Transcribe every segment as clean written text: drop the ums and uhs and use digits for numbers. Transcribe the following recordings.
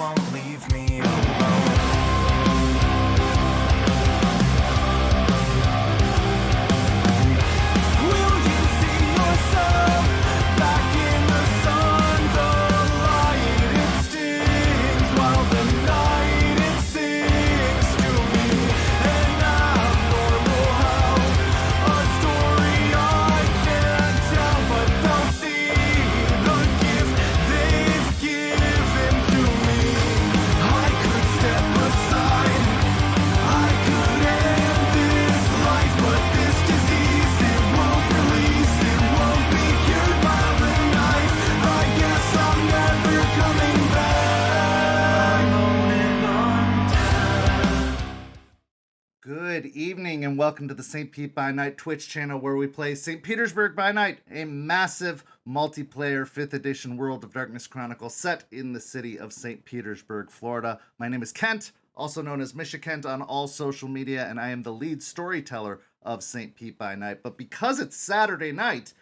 won't leave me alone. Will you see yourself back in the sun? The light it stings while the night it sings to me. And I'm normal how a story I can't tell, but they'll see the gift they've given to me. I could step aside, I could end this life, but this disease, it won't release, it won't be cured by the night. I guess I'm never coming back. I'm owning on. Good evening and welcome to the St. By Night Twitch channel where we play St. Petersburg By Night, a massive multiplayer 5th edition World of Darkness Chronicle set in the city of St. Petersburg, Florida. My name is Kent, also known as Misha Kent on all social media, and I am the lead storyteller of St. By Night. But because it's Saturday night,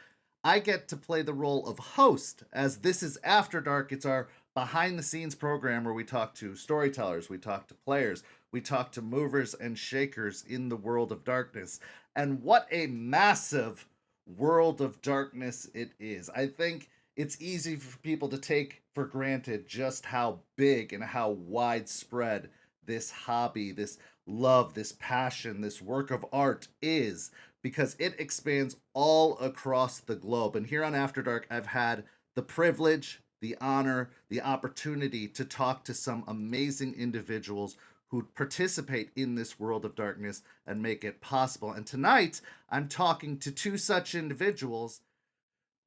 I get to play the role of host, as this is After Dark. It's our behind-the-scenes program where we talk to storytellers, we talk to players, we talk to movers and shakers in the world of darkness. And what a massive world of darkness it is. I think it's easy for people to take for granted just how big and how widespread this hobby, this love, this passion, this work of art is, because it expands all across the globe. And here on After Dark, I've had the privilege, the honor, the opportunity to talk to some amazing individuals who participate in this world of darkness and make it possible. And tonight, I'm talking to two such individuals.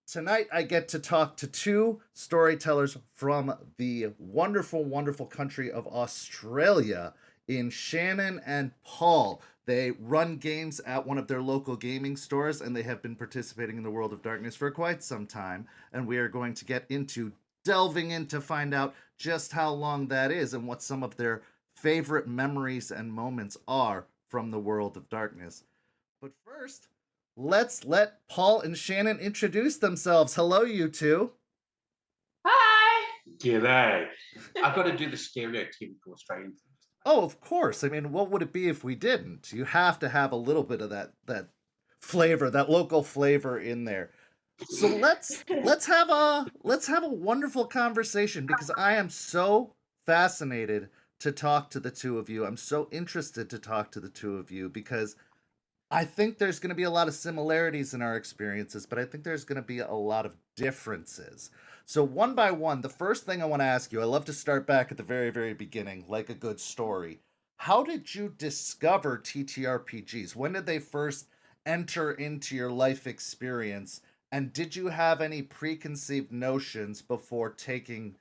Tonight, I get to talk to two storytellers from the wonderful, wonderful country of Australia in Shannon and Paul. They run games at one of their local gaming stores, and they have been participating in the world of darkness for quite some time. And we are going to get into delving in to find out just how long that is and what some of their favorite memories and moments are from the world of darkness. But first, let's let Paul and Shannon introduce themselves. Hello, you two. Hi. G'day. I've got to do the stereotypical Australian thing. Oh, of course. I mean, what would it be if we didn't? You have to have a little bit of that flavor, that local flavor in there. So let's have a wonderful conversation, because I am so fascinated to talk to the two of you. I'm so interested to talk to the two of you because I think there's going to be a lot of similarities in our experiences, but I think there's going to be a lot of differences. So one by one, the first thing I want to ask you, I love to start back at the very, very beginning, like a good story. How did you discover TTRPGs? When did they first enter into your life experience? And did you have any preconceived notions before taking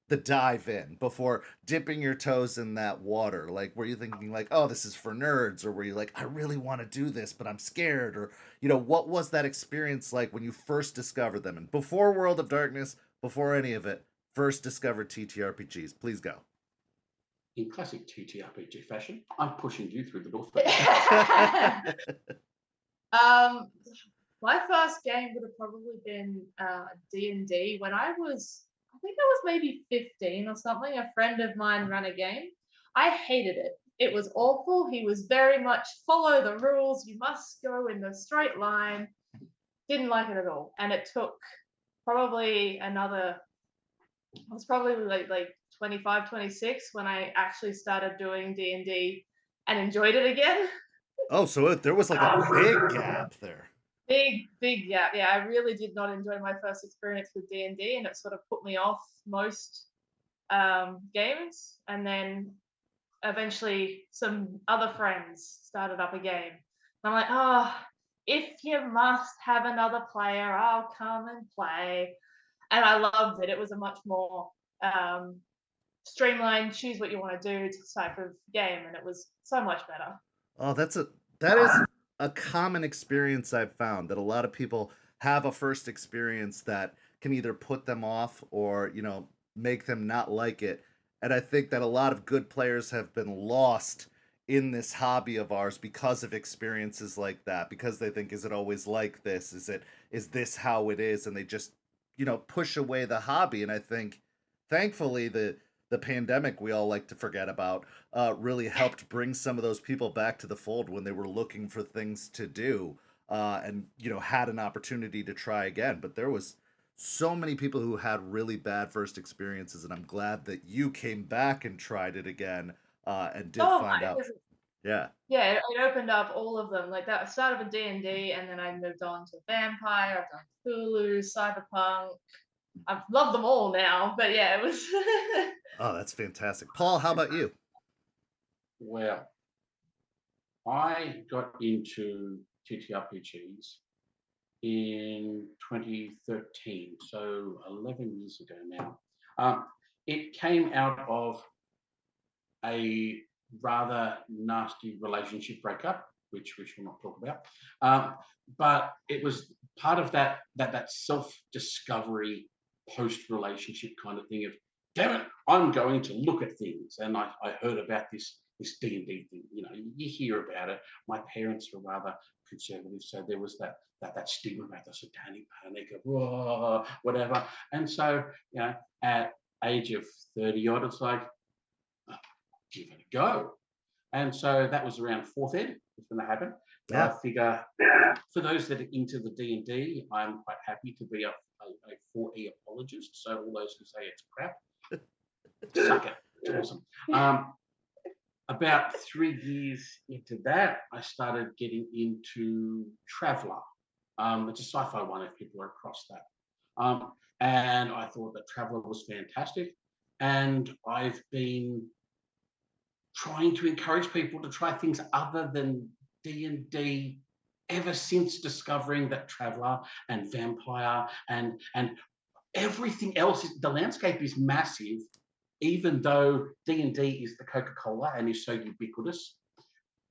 the dive in, before dipping your toes in that water? Like, were you thinking like, oh, this is for nerds? Or were you like, I really want to do this, but I'm scared? Or, what was that experience like when you first discovered them? And before World of Darkness, before any of it, first discovered TTRPGs. Please go. In classic TTRPG fashion, I'm pushing you through the door. My first game would have probably been D&D when I think I was maybe 15 or something. A friend of mine ran a game. I hated it. It was awful. He was very much follow the rules. You must go in the straight line. Didn't like it at all. And it took probably I was probably like 25, 26 when I actually started doing D&D and enjoyed it again. Oh, so there was like a big gap there. Big gap. Yeah, I really did not enjoy my first experience with D&D, and it sort of put me off most games. And then eventually some other friends started up a game. And I'm like, oh, if you must have another player, I'll come and play. And I loved it. It was a much more streamlined, choose what you want to do type of game, and it was so much better. Oh, that is a common experience I've found, that a lot of people have a first experience that can either put them off or, make them not like it. And I think that a lot of good players have been lost in this hobby of ours because of experiences like that, because they think, is it always like this? Is this how it is? And they just, push away the hobby. And I think, thankfully, the the pandemic we all like to forget about really helped bring some of those people back to the fold when they were looking for things to do and had an opportunity to try again. But there was so many people who had really bad first experiences, and I'm glad that you came back and tried it again and did Oh find my, out. Yeah. yeah, it opened up all of them. Like that, I started with D&D, and then I moved on to Vampire. I've done Cthulhu, Cyberpunk. I've loved them all now. But yeah, it was. Oh, that's fantastic. Paul, how about you? Well, I got into TTRPGs in 2013, so 11 years ago now. It came out of a rather nasty relationship breakup, which we'll not talk about. But it was part of that self-discovery post-relationship kind of thing of, damn it, I'm going to look at things. And I heard about this D&D thing. You hear about it. My parents were rather conservative, so there was that stigma about the satanic panic of whoa, whatever. And so, at age of 30 odd, it's like, give it a go. And so that was around fourth ed was when that happened. Yeah. I figure for those that are into the D&D, I'm quite happy to be a 4E apologist. So all those who say it's crap, suck it. It's awesome. About 3 years into that, I started getting into Traveller. It's a sci-fi one if people are across that. And I thought that Traveller was fantastic. And I've been trying to encourage people to try things other than D&D ever since discovering that Traveller and Vampire and everything else. The landscape is massive, even though D&D is the Coca-Cola and is so ubiquitous.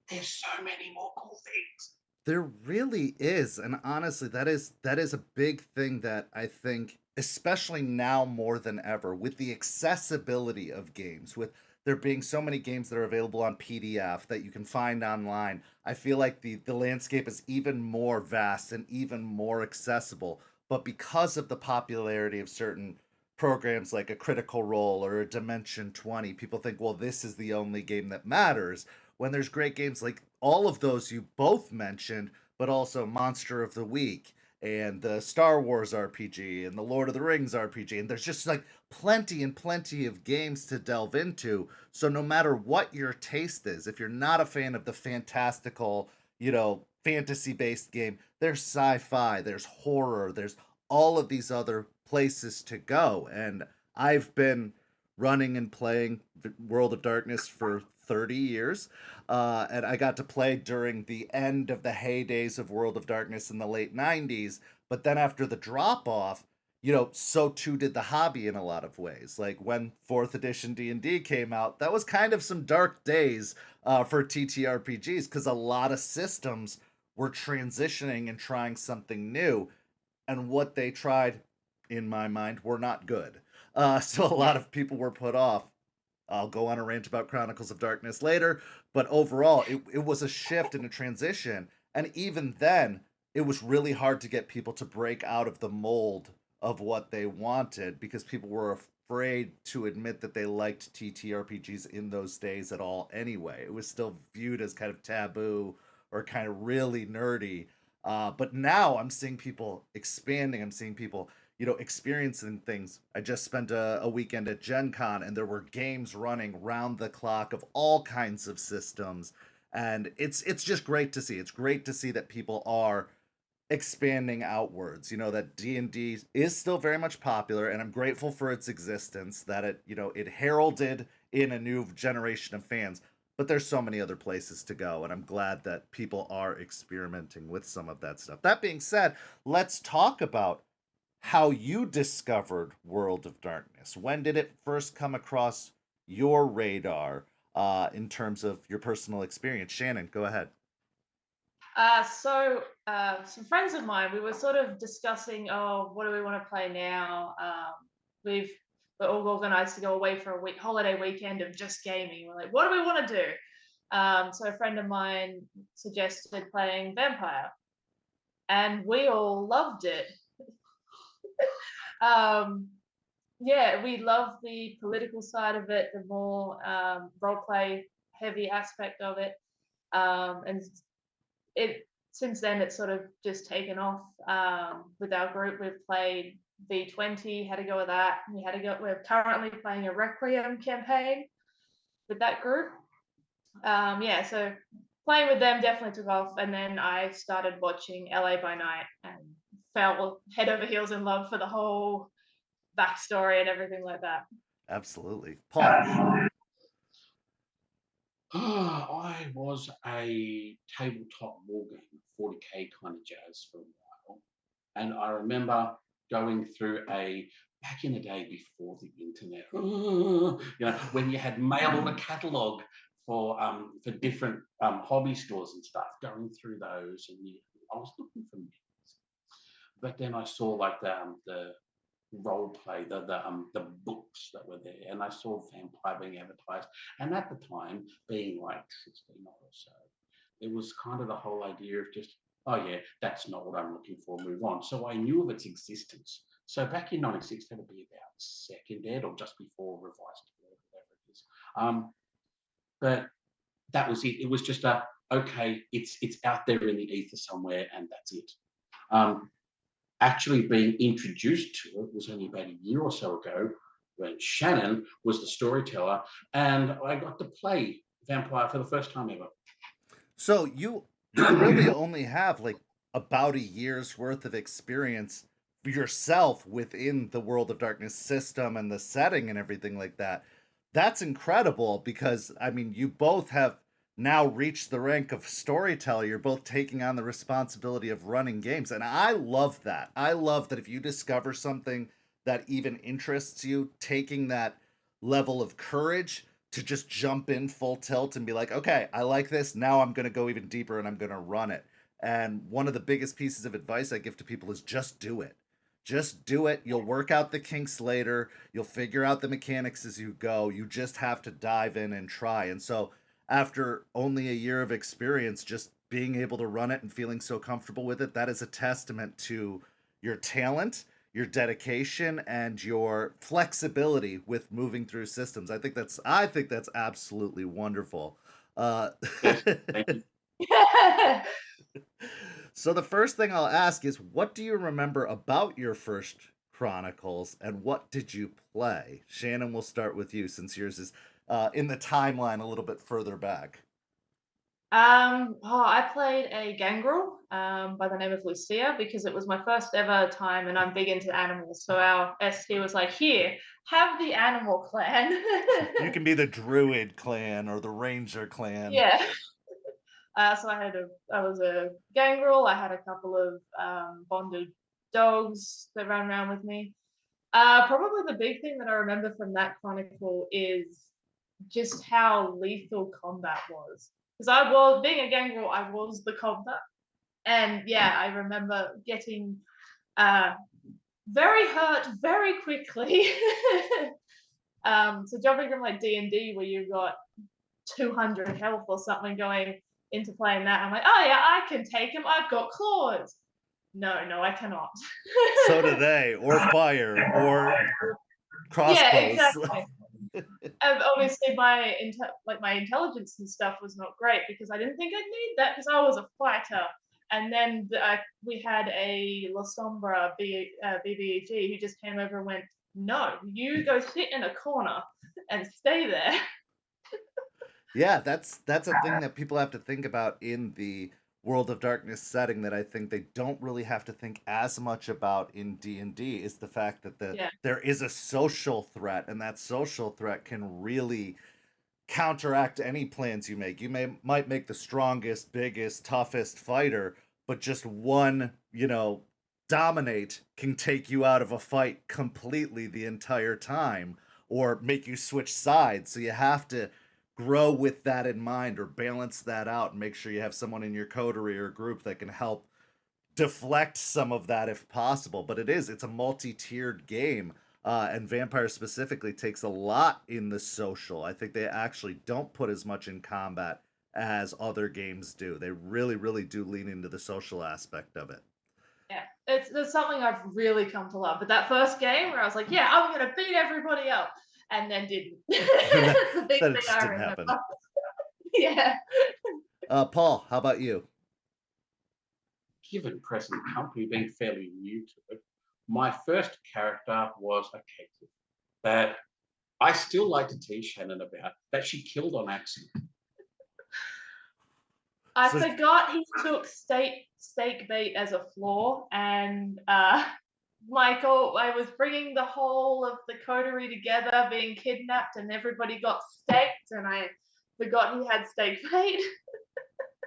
There's so many more cool things. There really is, and honestly, that is a big thing that I think, especially now more than ever, with the accessibility of games, with there being so many games that are available on PDF that you can find online. I feel like the landscape is even more vast and even more accessible. But because of the popularity of certain programs like a Critical Role or a Dimension 20, people think, well, this is the only game that matters, when there's great games like all of those you both mentioned, but also Monster of the Week and the Star Wars RPG and the Lord of the Rings RPG. And there's just like plenty and plenty of games to delve into. So no matter what your taste is, if you're not a fan of the fantastical, fantasy based game, there's sci-fi, there's horror, there's all of these other places to go. And I've been running and playing World of Darkness for 30 years. And I got to play during the end of the heydays of World of Darkness in the late 90s. But then after the drop off, so too did the hobby in a lot of ways. Like when 4th edition D&D came out, that was kind of some dark days for TTRPGs because a lot of systems were transitioning and trying something new. And what they tried, in my mind, were not good. So a lot of people were put off. I'll go on a rant about Chronicles of Darkness later, but overall, it was a shift and a transition. And even then, it was really hard to get people to break out of the mold of what they wanted because people were afraid to admit that they liked TTRPGs in those days at all anyway. It was still viewed as kind of taboo or kind of really nerdy. But now I'm seeing people expanding. I'm seeing people experiencing things. I just spent a weekend at Gen Con and there were games running round the clock of all kinds of systems. And it's just great to see. It's great to see that people are expanding outwards. That D&D is still very much popular and I'm grateful for its existence, that it heralded in a new generation of fans. But there's so many other places to go, and I'm glad that people are experimenting with some of that stuff. That being said, let's talk about how you discovered World of Darkness. When did it first come across your radar in terms of your personal experience? Shannon, go ahead. So some friends of mine, we were sort of discussing, what do we want to play now? We're all organized to go away for a holiday weekend of just gaming. We're like, what do we want to do? So a friend of mine suggested playing Vampire, and we all loved it. yeah, we love the political side of it, the more role play heavy aspect of it, and it since then it's sort of just taken off. With our group, we've played V20, had to go with that. We're currently playing a Requiem campaign with that group. Yeah, so playing with them definitely took off, and then I started watching LA by Night and fell head over heels in love for the whole backstory and everything like that. Absolutely. Paul. I was a tabletop war game, 40k kind of jazz for a while. And I remember going through back in the day before the internet, when you had mail order catalogue for different hobby stores and stuff, going through those, and I was looking for minis. But then I saw like the role play, the books that were there, and I saw Vampire being advertised. And at the time, being like 16 or so, it was kind of the whole idea of just, oh yeah, that's not what I'm looking for, move on. So I knew of its existence. So back in '96, that would be about second ed or just before revised, whatever it is. But that was it. It was just okay, it's out there in the ether somewhere, and that's it. Actually being introduced to it was only about a year or so ago when Shannon was the storyteller and I got to play Vampire for the first time ever. So you really only have like about a year's worth of experience for yourself within the World of Darkness system and the setting and everything like that. That's incredible because I mean you both have now reached the rank of storyteller. You're both taking on the responsibility of running games. And I love that. I love that if you discover something that even interests you, taking that level of courage to just jump in full tilt and be like, okay, I like this. Now I'm going to go even deeper and I'm going to run it. And one of the biggest pieces of advice I give to people is just do it. Just do it. You'll work out the kinks later. You'll figure out the mechanics as you go. You just have to dive in and try. And so, after only a year of experience, just being able to run it and feeling so comfortable with it, that is a testament to your talent, your dedication, and your flexibility with moving through systems. I think that's absolutely wonderful. Yes, thank you. So the first thing I'll ask is, what do you remember about your first Chronicles, and what did you play? Shannon, we'll start with you since yours is in the timeline a little bit further back. I played a gangrel by the name of Lucia because it was my first ever time, and I'm big into animals. So our ST was like, "Here, have the animal clan." You can be the Druid clan or the Ranger clan. Yeah. So I was a gangrel. I had a couple of bonded dogs that ran around with me. Probably the big thing that I remember from that chronicle is just how lethal combat was. Because being a gangrel, I was the combat. And yeah, I remember getting very hurt very quickly. So jumping from like D&D where you've got 200 health or something going into playing that, I'm like, oh yeah, I can take him. I've got claws. No, I cannot. So do they, or fire, or crossbows. Yeah, exactly. And obviously my intelligence and stuff was not great because I didn't think I'd need that because I was a fighter. And then we had a La Sombra BBEG who just came over and went, no, you go sit in a corner and stay there. Yeah, that's a thing that people have to think about in the World of Darkness setting that I think they don't really have to think as much about in D&D is the fact that there is a social threat, and that social threat can really counteract any plans you make. You might make the strongest, biggest, toughest fighter, but just one, dominate can take you out of a fight completely the entire time or make you switch sides. So you have to grow with that in mind or balance that out and make sure you have someone in your coterie or group that can help deflect some of that if possible. But it's a multi-tiered game. And Vampire specifically takes a lot in the social. I think they actually don't put as much in combat as other games do. They really, really do lean into the social aspect of it. It's something I've really come to love. But that first game where I was like, yeah, I'm gonna beat everybody up, and then didn't. It's the big Then it thing just I didn't remember. happen. Yeah. Paul, how about you? Given present company being fairly new to it, my first character was a captive that I still like to tease Shannon about, that she killed on accident. I So- forgot he took steak bait as a flaw, and Michael, I was bringing the whole of the coterie together, being kidnapped, and everybody got staked, and I forgot he had steak bait.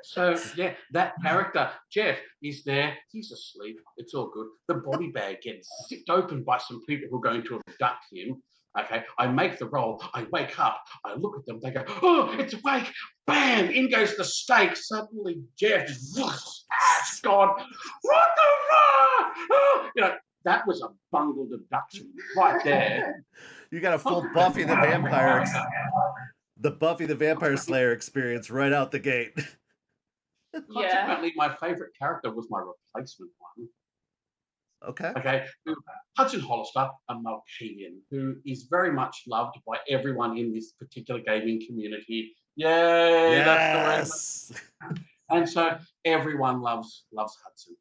So yeah, that character, Jeff, is there, he's asleep, it's all good. The body bag gets zipped open by some people who are going to abduct him. Okay, I make the roll, I wake up, I look at them, they go, oh, it's awake, bam, in goes the steak. Suddenly Jeff just gone, what the fuck? Oh, you know, that was a bungled abduction right there. You got a full Buffy the Vampire Slayer experience right out the gate. Yeah. Consequently, my favorite character was my replacement one. Okay. Okay, Hudson Hollister, a Malkavian, who is very much loved by everyone in this particular gaming community. Yay, that's the way. And so everyone loves Hudson.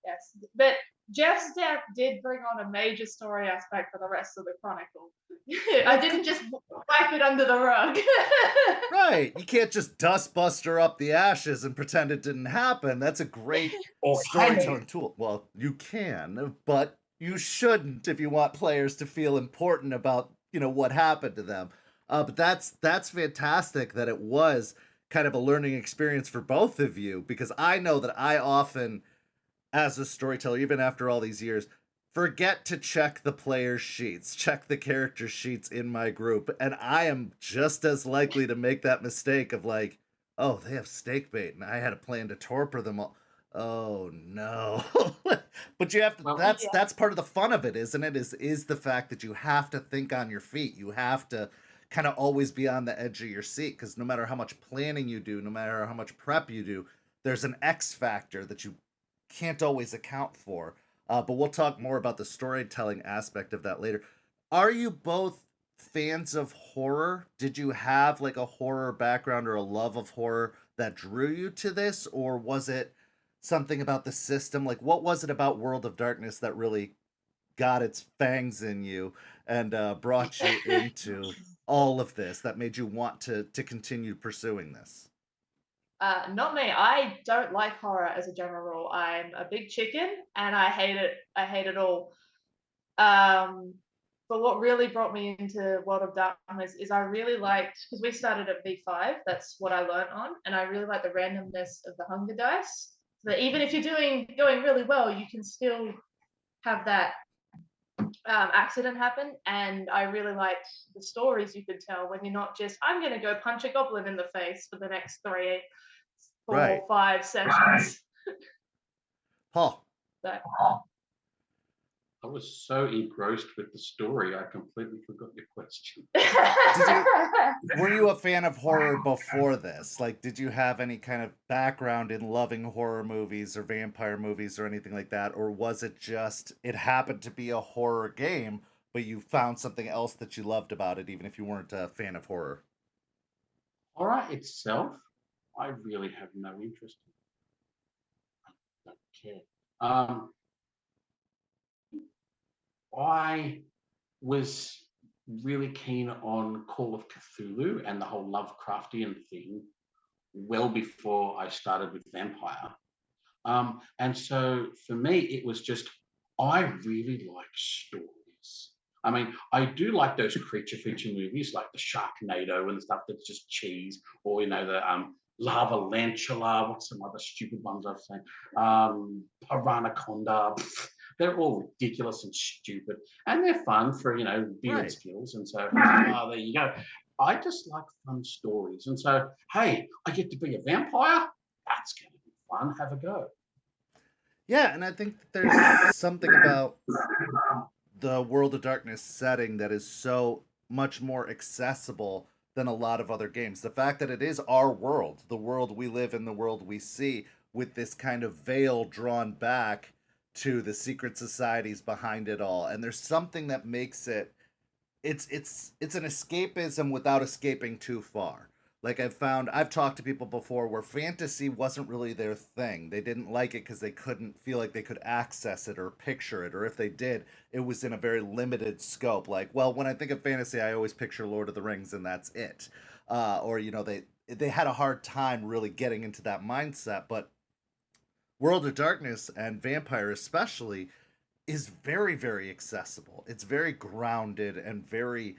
Yes, but Jeff's death did bring on a major story aspect for the rest of the chronicle. I didn't just wipe it under the rug. Right. You can't just dustbuster up the ashes and pretend it didn't happen. That's a great storytelling tool. Well, you can, but you shouldn't if you want players to feel important about, what happened to them. But that's fantastic that it was kind of a learning experience for both of you, because I know that I often, as a storyteller, even after all these years, forget to check the players' sheets, check the character sheets in my group, and I am just as likely to make that mistake of like, oh, they have steak bait, and I had a plan to torpor them all. Oh no! But you have to. That's part of the fun of it, isn't it? Is the fact that you have to think on your feet. You have to kind of always be on the edge of your seat, because no matter how much planning you do, no matter how much prep you do, there's an X factor that you can't always account for. But we'll talk more about the storytelling aspect of that later. Are you both fans of horror? Did you have like a horror background or a love of horror that drew you to this? Or was it something about the system? Like, what was it about World of Darkness that really got its fangs in you and brought you into all of this, that made you want to continue pursuing this? Not me. I don't like horror as a general rule. I'm a big chicken, and I hate it. I hate it all. But what really brought me into World of Darkness is I really liked, because we started at V5. That's what I learned on, and I really like the randomness of the hunger dice. So that even if you're going really well, you can still have that accident happen. And I really liked the stories you could tell when you're not just, I'm going to go punch a goblin in the face for the next 3, 4, Right. 5 sessions. Paul. But I was so engrossed with the story, I completely forgot your question. Were you a fan of horror before this? Like, did you have any kind of background in loving horror movies or vampire movies or anything like that? Or was it just, it happened to be a horror game, but you found something else that you loved about it, even if you weren't a fan of horror? Horror itself, I really have no interest in. I don't care. I was really keen on Call of Cthulhu and the whole Lovecraftian thing well before I started with Vampire. And so for me, it was just, I really like stories. I mean, I do like those creature feature movies like the Sharknado and stuff that's just cheese, or, the Lava Lantula, what's some other stupid ones I've seen? Piranaconda. They're all ridiculous and stupid, and they're fun for, beard skills. And so, there you go. I just like fun stories. And so, hey, I get to be a vampire. That's going to be fun. Have a go. Yeah, and I think there's something about the World of Darkness setting that is so much more accessible than a lot of other games. The fact that it is our world, the world we live in, the world we see, with this kind of veil drawn back to the secret societies behind it all. And there's something that makes it, it's an escapism without escaping too far. Like I've talked to people before where fantasy wasn't really their thing. They didn't like it because they couldn't feel like they could access it or picture it, or if they did, it was in a very limited scope. Like, well, when I think of fantasy, I always picture Lord of the Rings, and that's it. Or they had a hard time really getting into that mindset. But World of Darkness and Vampire especially is very, very accessible. It's very grounded and very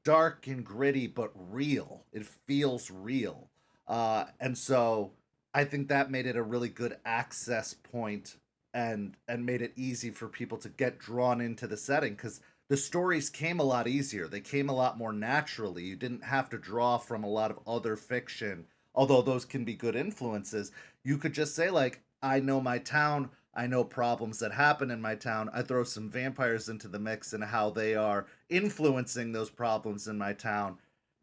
dark and gritty, but real. It feels real. And so I think that made it a really good access point, and made it easy for people to get drawn into the setting, because the stories came a lot easier. They came a lot more naturally. You didn't have to draw from a lot of other fiction, although those can be good influences. You could just say, like, I know my town, I know problems that happen in my town. I throw some vampires into the mix and how they are influencing those problems in my town.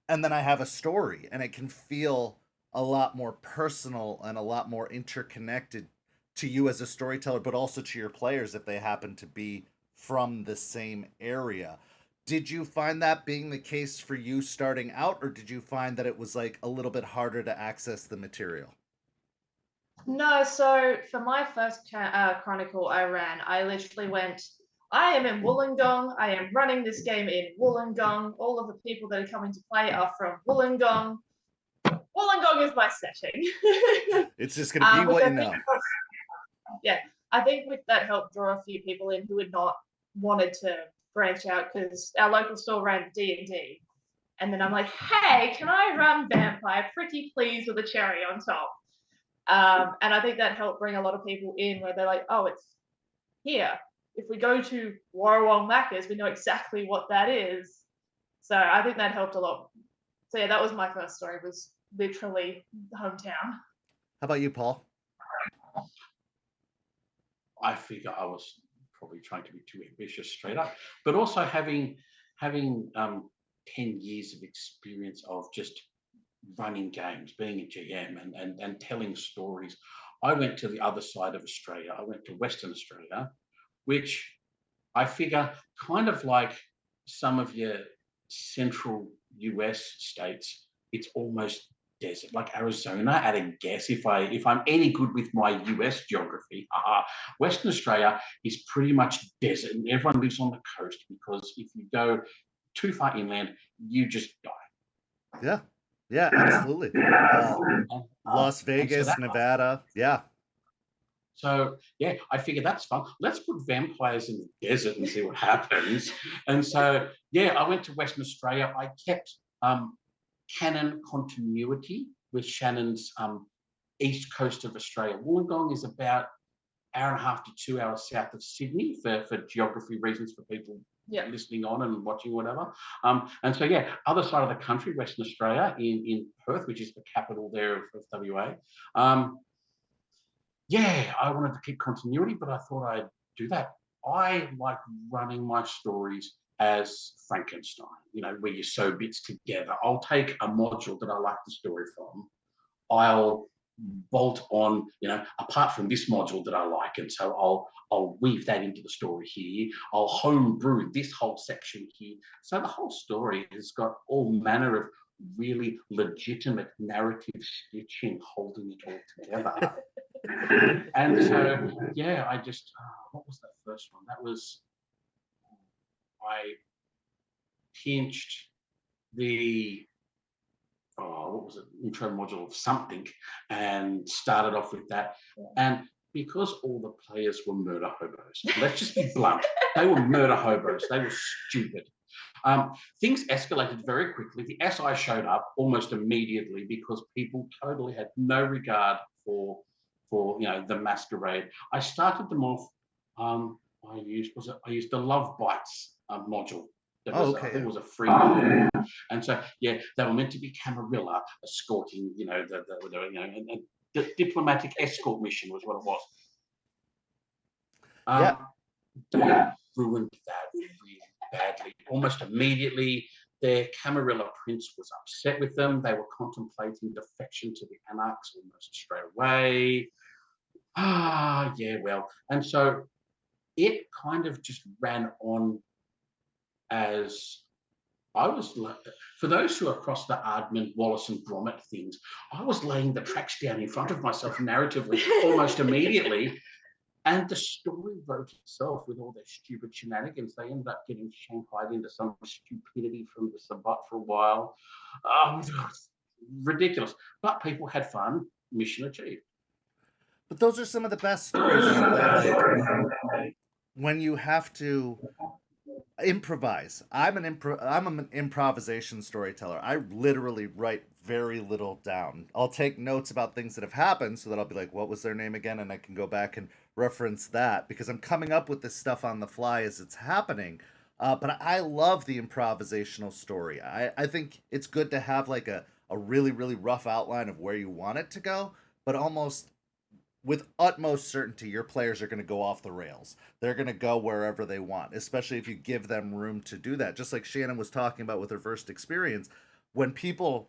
And then I have a story, and it can feel a lot more personal and a lot more interconnected to you as a storyteller, but also to your players if they happen to be from the same area. Did you find that being the case for you starting out, or did you find that it was like a little bit harder to access the material? No, so for my first chronicle I ran, I literally went, I am in Wollongong, I am running this game in Wollongong, all of the people that are coming to play are from Wollongong. Wollongong is my setting. It's just going to be what you know. Yeah, I think with that helped draw a few people in who had not wanted to branch out, because our local store ran D&D. And then I'm like, hey, can I run Vampire? Pretty please, with a cherry on top. And I think that helped bring a lot of people in, where they're like, oh, it's here. If we go to Warrawong Macca's, we know exactly what that is. So I think that helped a lot. So yeah, that was my first story, was literally hometown. How about you, Paul? I figure I was probably trying to be too ambitious straight up, but also having 10 years of experience of just running games, being a GM and telling stories. I went to the other side of Australia. I went to Western Australia, which I figure kind of like some of your central US states, it's almost desert, like Arizona at a guess. If I'm any good with my US geography, Western Australia is pretty much desert, and everyone lives on the coast, because if you go too far inland, you just die. Yeah. Yeah, absolutely. Las Vegas, so Nevada. Yeah. So yeah, I figured that's fun. Let's put vampires in the desert and see what happens. And so yeah, I went to Western Australia. I kept canon continuity with Shannon's east coast of Australia. Wollongong is about hour and a half to 2 hours south of Sydney for geography reasons, for people listening on and watching, whatever. And so yeah, other side of the country, Western Australia, in Perth, which is the capital there of WA. Yeah, I wanted to keep continuity, but I thought I'd do that. I like running my stories as Frankenstein, where you sew bits together. I'll take a module that I like the story from. I'll bolt on, apart from this module that I like, and so I'll weave that into the story here. I'll homebrew this whole section here. So the whole story has got all manner of really legitimate narrative stitching holding it all together. And so, yeah, I just, what was that first one? That was, I pinched the, what was it, intro module of something, and started off with that. And because all the players were murder hobos, let's just be blunt, they were murder hobos, they were stupid. Things escalated very quickly. The SI showed up almost immediately because people totally had no regard for the masquerade. I started them off. I used the Love Bites module. That was, okay. I think it was a free one. And so yeah, they were meant to be Camarilla escorting, the diplomatic escort mission was what it was. They ruined that really badly. Almost immediately, their Camarilla prince was upset with them. They were contemplating defection to the Anarchs almost straight away. Yeah, well, and so it kind of just ran on as I was, for those who are across the Ardman, Wallace, and Gromit things, I was laying the tracks down in front of myself narratively almost immediately. And the story wrote itself with all their stupid shenanigans. They ended up getting shanghaied into some stupidity from the Sabbat for a while. Oh, ridiculous. But people had fun. Mission achieved. But those are some of the best stories, aren't they? Like when you have to improvise. I'm an improvisation storyteller. I literally write very little down. I'll take notes about things that have happened so that I'll be like, what was their name again? And I can go back and reference that because I'm coming up with this stuff on the fly as it's happening. But I love the improvisational story. I think it's good to have like a really, really rough outline of where you want it to go, but almost with utmost certainty, your players are going to go off the rails. They're going to go wherever they want, especially if you give them room to do that. Just like Shannon was talking about with her first experience, when people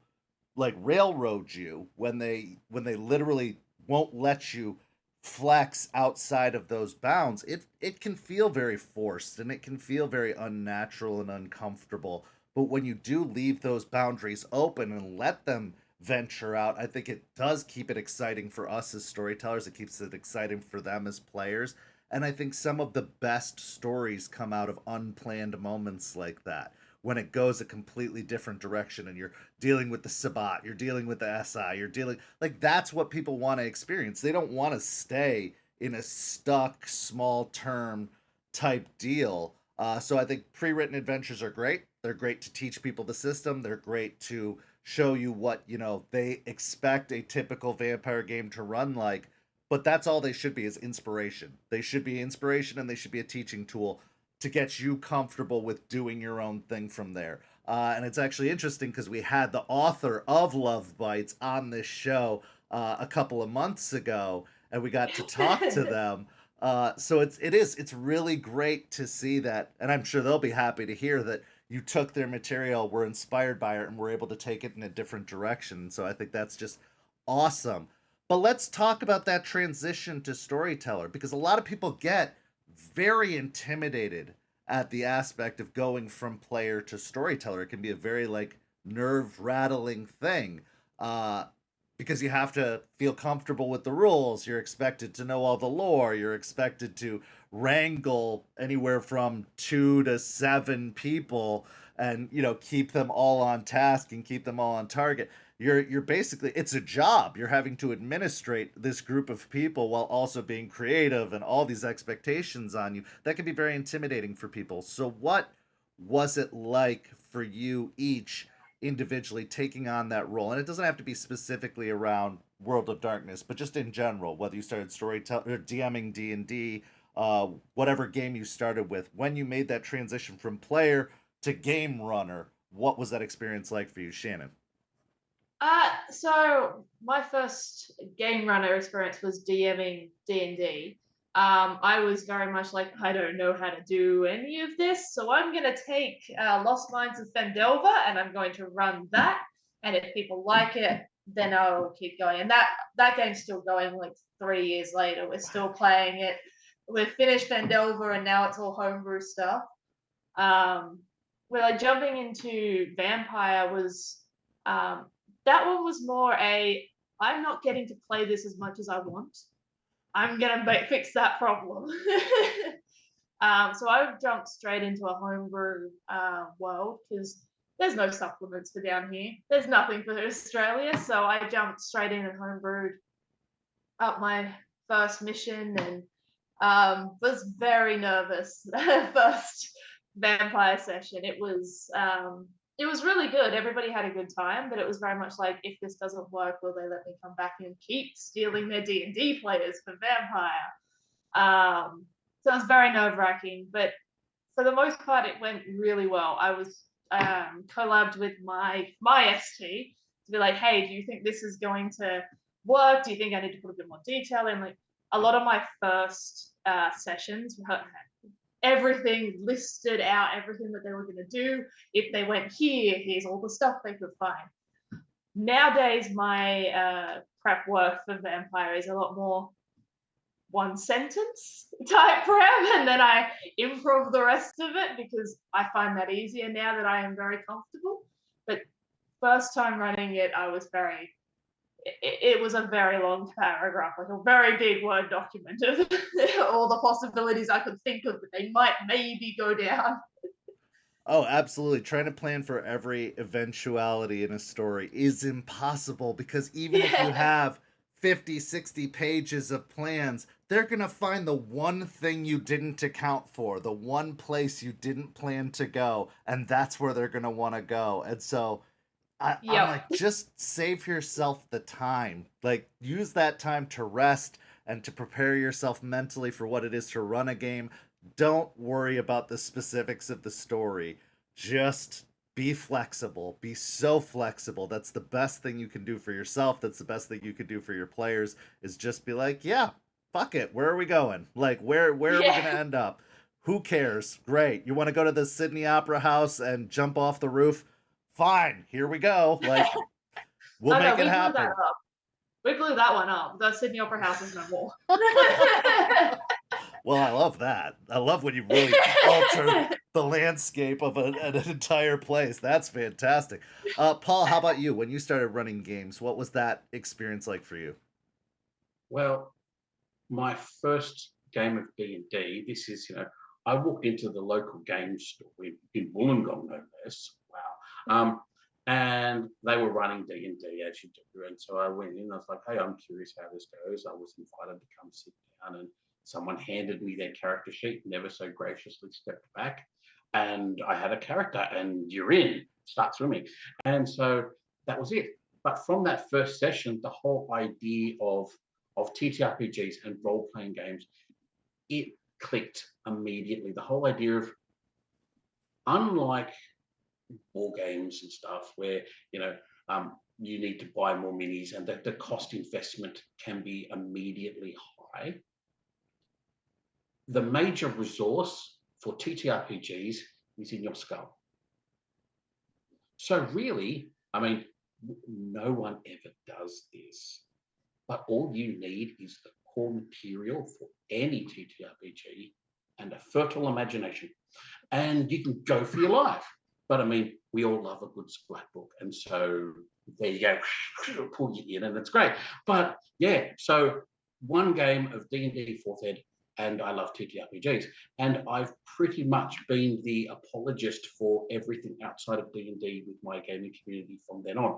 like railroad you, when they literally won't let you flex outside of those bounds, it can feel very forced and it can feel very unnatural and uncomfortable. But when you do leave those boundaries open and let them venture out, I think it does keep it exciting for us as storytellers. It keeps it exciting for them as players. And I think some of the best stories come out of unplanned moments like that. When it goes a completely different direction and you're dealing with the Sabbat, you're dealing with the SI, you're dealing like that's what people want to experience. They don't want to stay in a stuck small term type deal. So I think pre-written adventures are great. They're great to teach people the system. They're great to show you what they expect a typical vampire game to run like, but that's all they should be, is inspiration. They should be inspiration and they should be a teaching tool to get you comfortable with doing your own thing from there. And it's actually interesting because we had the author of Love Bites on this show a couple of months ago, and we got to talk to them. So it's really great to see that, and I'm sure they'll be happy to hear that you took their material, were inspired by it, and were able to take it in a different direction. So I think that's just awesome. But let's talk about that transition to storyteller, because a lot of people get very intimidated at the aspect of going from player to storyteller. It can be a very like nerve rattling thing. Because you have to feel comfortable with the rules. You're expected to know all the lore. You're expected to wrangle anywhere from 2 to 7 people and keep them all on task and keep them all on target. You're basically, it's a job. You're having to administrate this group of people while also being creative, and all these expectations on you. That can be very intimidating for people. So what was it like for you each individually taking on that role? And it doesn't have to be specifically around World of Darkness, but just in general, whether you started storytelling or DMing D&D, whatever game you started with, when you made that transition from player to game runner, what was that experience like for you, Shannon? So my first game runner experience was DMing D&D. I was very much like, I don't know how to do any of this, so I'm going to take Lost Mines of Fendelver and I'm going to run that. And if people like it, then I'll keep going. And that game's still going like 3 years later. We're still playing it. We've finished Fendelver and now it's all homebrew stuff. We're like jumping into Vampire was... that one was more I'm not getting to play this as much as I want. I'm going to fix that problem. So I jumped straight into a homebrew world because there's no supplements for down here. There's nothing for Australia. So I jumped straight in and homebrewed up my first mission and was very nervous first vampire session. It was really good. Everybody had a good time, but it was very much like, if this doesn't work, will they let me come back and keep stealing their D&D players for Vampire? So it was very nerve-wracking, but for the most part, it went really well. I was collabed with my ST to be like, hey, do you think this is going to work? Do you think I need to put a bit more detail in? Like, a lot of my first sessions everything listed out, everything that they were going to do. If they went here, here's all the stuff they could find. Nowadays, my prep work for Vampire is a lot more one sentence type prep, and then I improv the rest of it because I find that easier now that I am very comfortable. But first time running it, I was very, it was a very long paragraph, like a very big Word document of all the possibilities I could think of that they might maybe go down. Oh, absolutely. Trying to plan for every eventuality in a story is impossible because even if you have 50, 60 pages of plans, they're going to find the one thing you didn't account for, the one place you didn't plan to go, and that's where they're going to want to go. And so I'm Yep. like, just save yourself the time. Like, use that time to rest and to prepare yourself mentally for what it is to run a game. Don't worry about the specifics of the story. Just be flexible. Be so flexible. That's the best thing you can do for yourself. That's the best thing you can do for your players is just be like, yeah, fuck it. Where are we going? Like, where are we going to end up? Who cares? Great. You want to go to the Sydney Opera House and jump off the roof? Fine, here we go. Like, we'll make it happen. Blew that up. We blew that one up. The Sydney Opera House is no more. Well, I love that. I love when you really alter the landscape of an entire place. That's fantastic. Paul, how about you? When you started running games, what was that experience like for you? Well, my first game of D&D, this is, I walked into the local game store in Wollongong, no less. Wow. And they were running D&D as you do. And so I went in, I was like, hey, I'm curious how this goes. I was invited to come sit down, and someone handed me their character sheet, never so graciously stepped back. And I had a character, and you're in, start swimming. And so that was it. But from that first session, the whole idea of TTRPGs and role-playing games, it clicked immediately. The whole idea of, unlike war games and stuff where, you need to buy more minis and the cost investment can be immediately high, the major resource for TTRPGs is in your skull. So really, no one ever does this. But all you need is the core material for any TTRPG and a fertile imagination. And you can go for your life. But we all love a good splat book. And so there you go, pull you in and it's great. But yeah, so one game of D&D 4th ed, and I love TTRPGs. And I've pretty much been the apologist for everything outside of D&D with my gaming community from then on.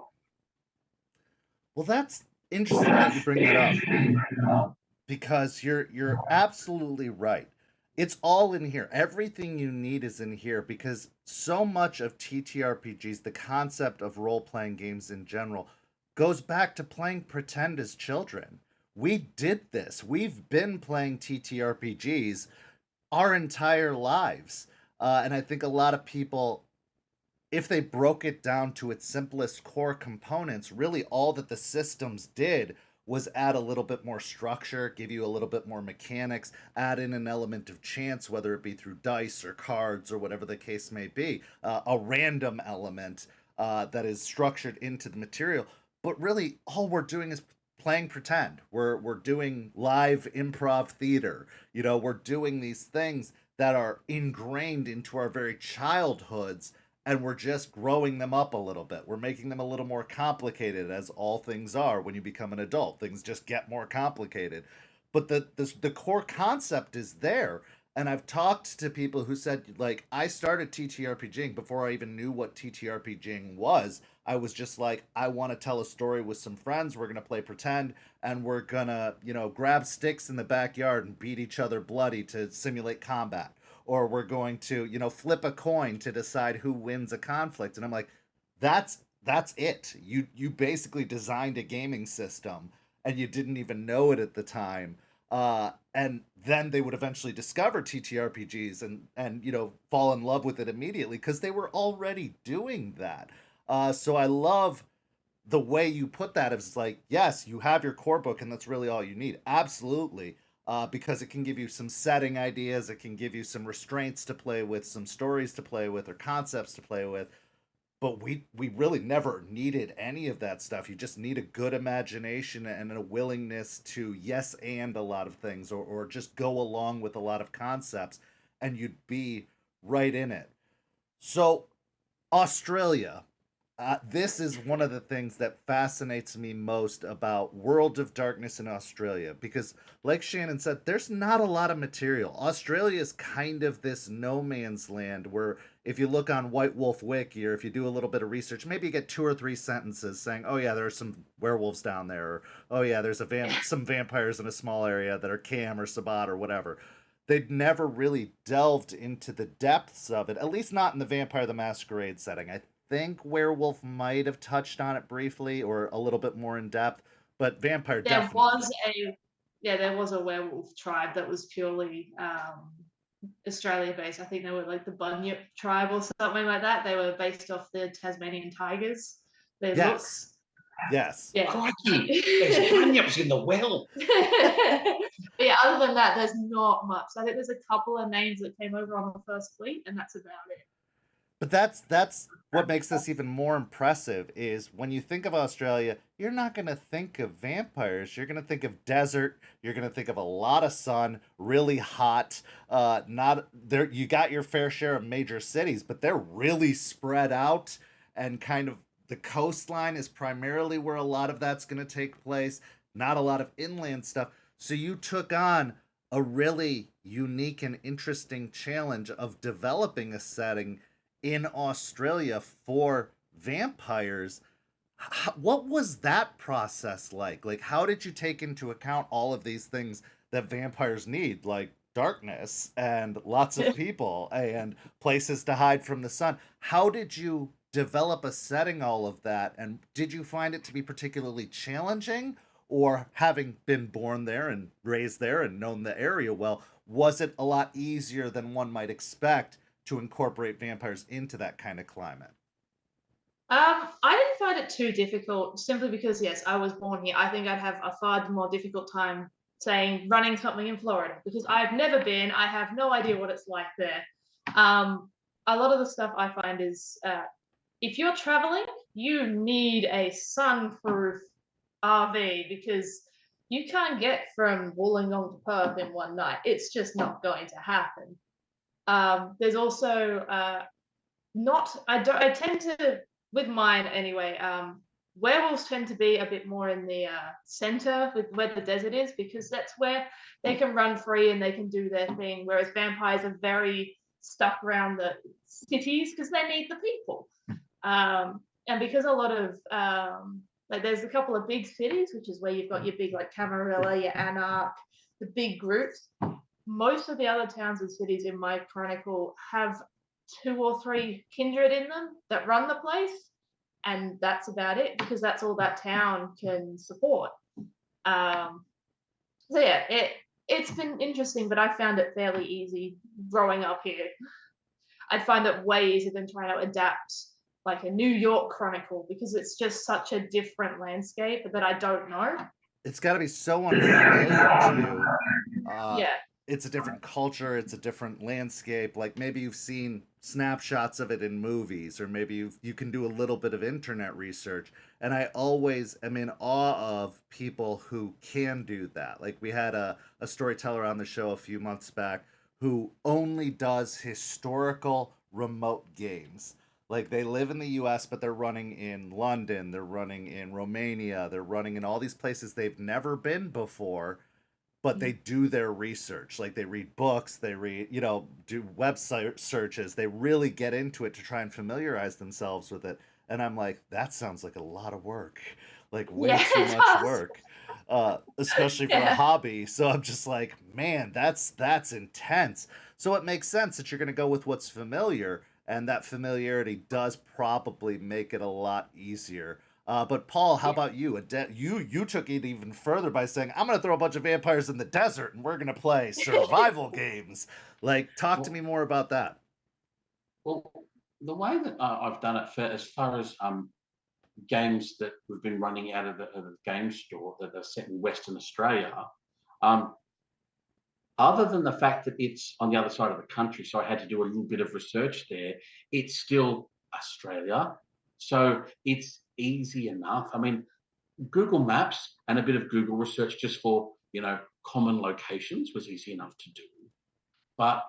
Well, that's interesting that you bring that up because you're absolutely right. It's all in here. Everything you need is in here because so much of TTRPGs, the concept of role-playing games in general, goes back to playing pretend as children. We did this. We've been playing TTRPGs our entire lives. And I think a lot of people, if they broke it down to its simplest core components, really all that the systems did was add a little bit more structure, give you a little bit more mechanics, add in an element of chance, whether it be through dice or cards or whatever the case may be, a random element that is structured into the material. But really, all we're doing is playing pretend. We're doing live improv theater. We're doing these things that are ingrained into our very childhoods, and we're just growing them up a little bit. We're making them a little more complicated, as all things are when you become an adult. Things just get more complicated. But the core concept is there. And I've talked to people who said, like, I started TTRPGing before I even knew what TTRPGing was. I was just like, I want to tell a story with some friends. We're going to play pretend, and we're going to, grab sticks in the backyard and beat each other bloody to simulate combat. Or we're going to, flip a coin to decide who wins a conflict. And I'm like, that's it. You basically designed a gaming system and you didn't even know it at the time. And then they would eventually discover TTRPGs and fall in love with it immediately because they were already doing that. So I love the way you put that. It's like, yes, you have your core book and that's really all you need. Absolutely. Because it can give you some setting ideas, it can give you some restraints to play with, some stories to play with, or concepts to play with. but we really never needed any of that stuff. You just need a good imagination and a willingness to yes and a lot of things, or just go along with a lot of concepts, and you'd be right in it. So Australia, this is one of the things that fascinates me most about World of Darkness in Australia because, like Shannon said, there's not a lot of material. Australia is kind of this no man's land where if you look on White Wolf Wiki or if you do a little bit of research, maybe you get 2 or 3 sentences saying, "Oh yeah, there are some werewolves down there," or "Oh yeah, there's some vampires in a small area that are Cam or Sabat or whatever." They'd never really delved into the depths of it, at least not in the Vampire the Masquerade setting. I think Werewolf might have touched on it briefly or a little bit more in depth, but Vampire There definitely. was there was a werewolf tribe that was purely Australia based. I think they were like the Bunyip tribe or something like that. They were based off the Tasmanian tigers. Their looks. Yes. Yeah. Crikey, there's bunyips in the well. But yeah, other than that, there's not much. I think there's a couple of names that came over on the first fleet, and that's about it. But that's what makes this even more impressive is when you think of Australia, you're not going to think of vampires. You're going to think of desert. You're going to think of a lot of sun, really hot. Not there. You got your fair share of major cities, but they're really spread out and kind of the coastline is primarily where a lot of that's going to take place. Not a lot of inland stuff. So you took on a really unique and interesting challenge of developing a setting in Australia for vampires. What was that process like? Like, how did you take into account all of these things that vampires need, like darkness and lots of people and places to hide from the sun? How did you develop a setting, all of that? And did you find it to be particularly challenging? Or having been born there and raised there and known the area well, was it a lot easier than one might expect to incorporate vampires into that kind of climate? I didn't find it too difficult simply because, yes, I was born here. I think I'd have a far more difficult time saying running something in Florida because I've never been. I have no idea what it's like there. A lot of the stuff I find is if you're traveling, you need a sun-proof RV because you can't get from Wollongong to Perth in one night. It's just not going to happen. There's also I tend to, with mine anyway, werewolves tend to be a bit more in the center with where the desert is because that's where they can run free and they can do their thing, whereas vampires are very stuck around the cities because they need the people. And because a lot of like there's a couple of big cities, which is where you've got your big like Camarilla, your Anarch, the big groups. Most of the other towns and cities in my chronicle have 2 or 3 kindred in them that run the place, and that's about it because that's all that town can support. So yeah, it's been interesting, but I found it fairly easy growing up here. I'd find it way easier than trying to adapt like a New York chronicle because it's just such a different landscape that I don't know. It's got to be so unfamiliar to you. Yeah. It's a different culture. It's a different landscape. Like maybe you've seen snapshots of it in movies, or maybe you can do a little bit of internet research. And I always am in awe of people who can do that. Like we had a storyteller on the show a few months back who only does historical remote games. Like they live in the US, but they're running in London, they're running in Romania, they're running in all these places they've never been before, but they do their research. Like they read books, they read, do website searches. They really get into it to try and familiarize themselves with it. And I'm like, that sounds like a lot of work, like way too much work, especially for a hobby. So I'm just like, man, that's intense. So it makes sense that you're going to go with what's familiar, and that familiarity does probably make it a lot easier. But Paul, how about you? You took it even further by saying, "I'm going to throw a bunch of vampires in the desert, and we're going to play survival games." Like, talk to me more about that. Well, the way that I've done it for as far as games that we've been running out of the game store that are set in Western Australia, other than the fact that it's on the other side of the country, so I had to do a little bit of research there, it's still Australia. So it's easy enough. I mean, Google Maps and a bit of Google research just for, common locations was easy enough to do. But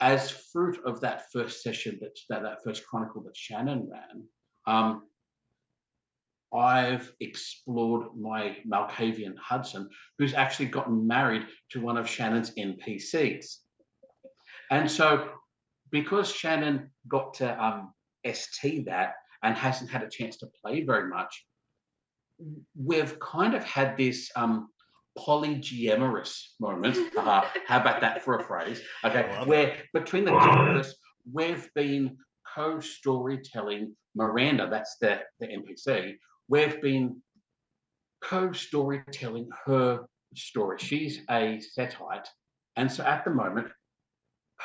as fruit of that first session, that first chronicle that Shannon ran, I've explored my Malkavian Hudson, who's actually gotten married to one of Shannon's NPCs. And so, because Shannon got to ST that and hasn't had a chance to play very much, we've kind of had this polygyamorous moment. How about that for a phrase? Okay, where between the two of us, we've been co-storytelling Miranda, that's the NPC. We've been co-storytelling her story. She's a Setite, and so at the moment,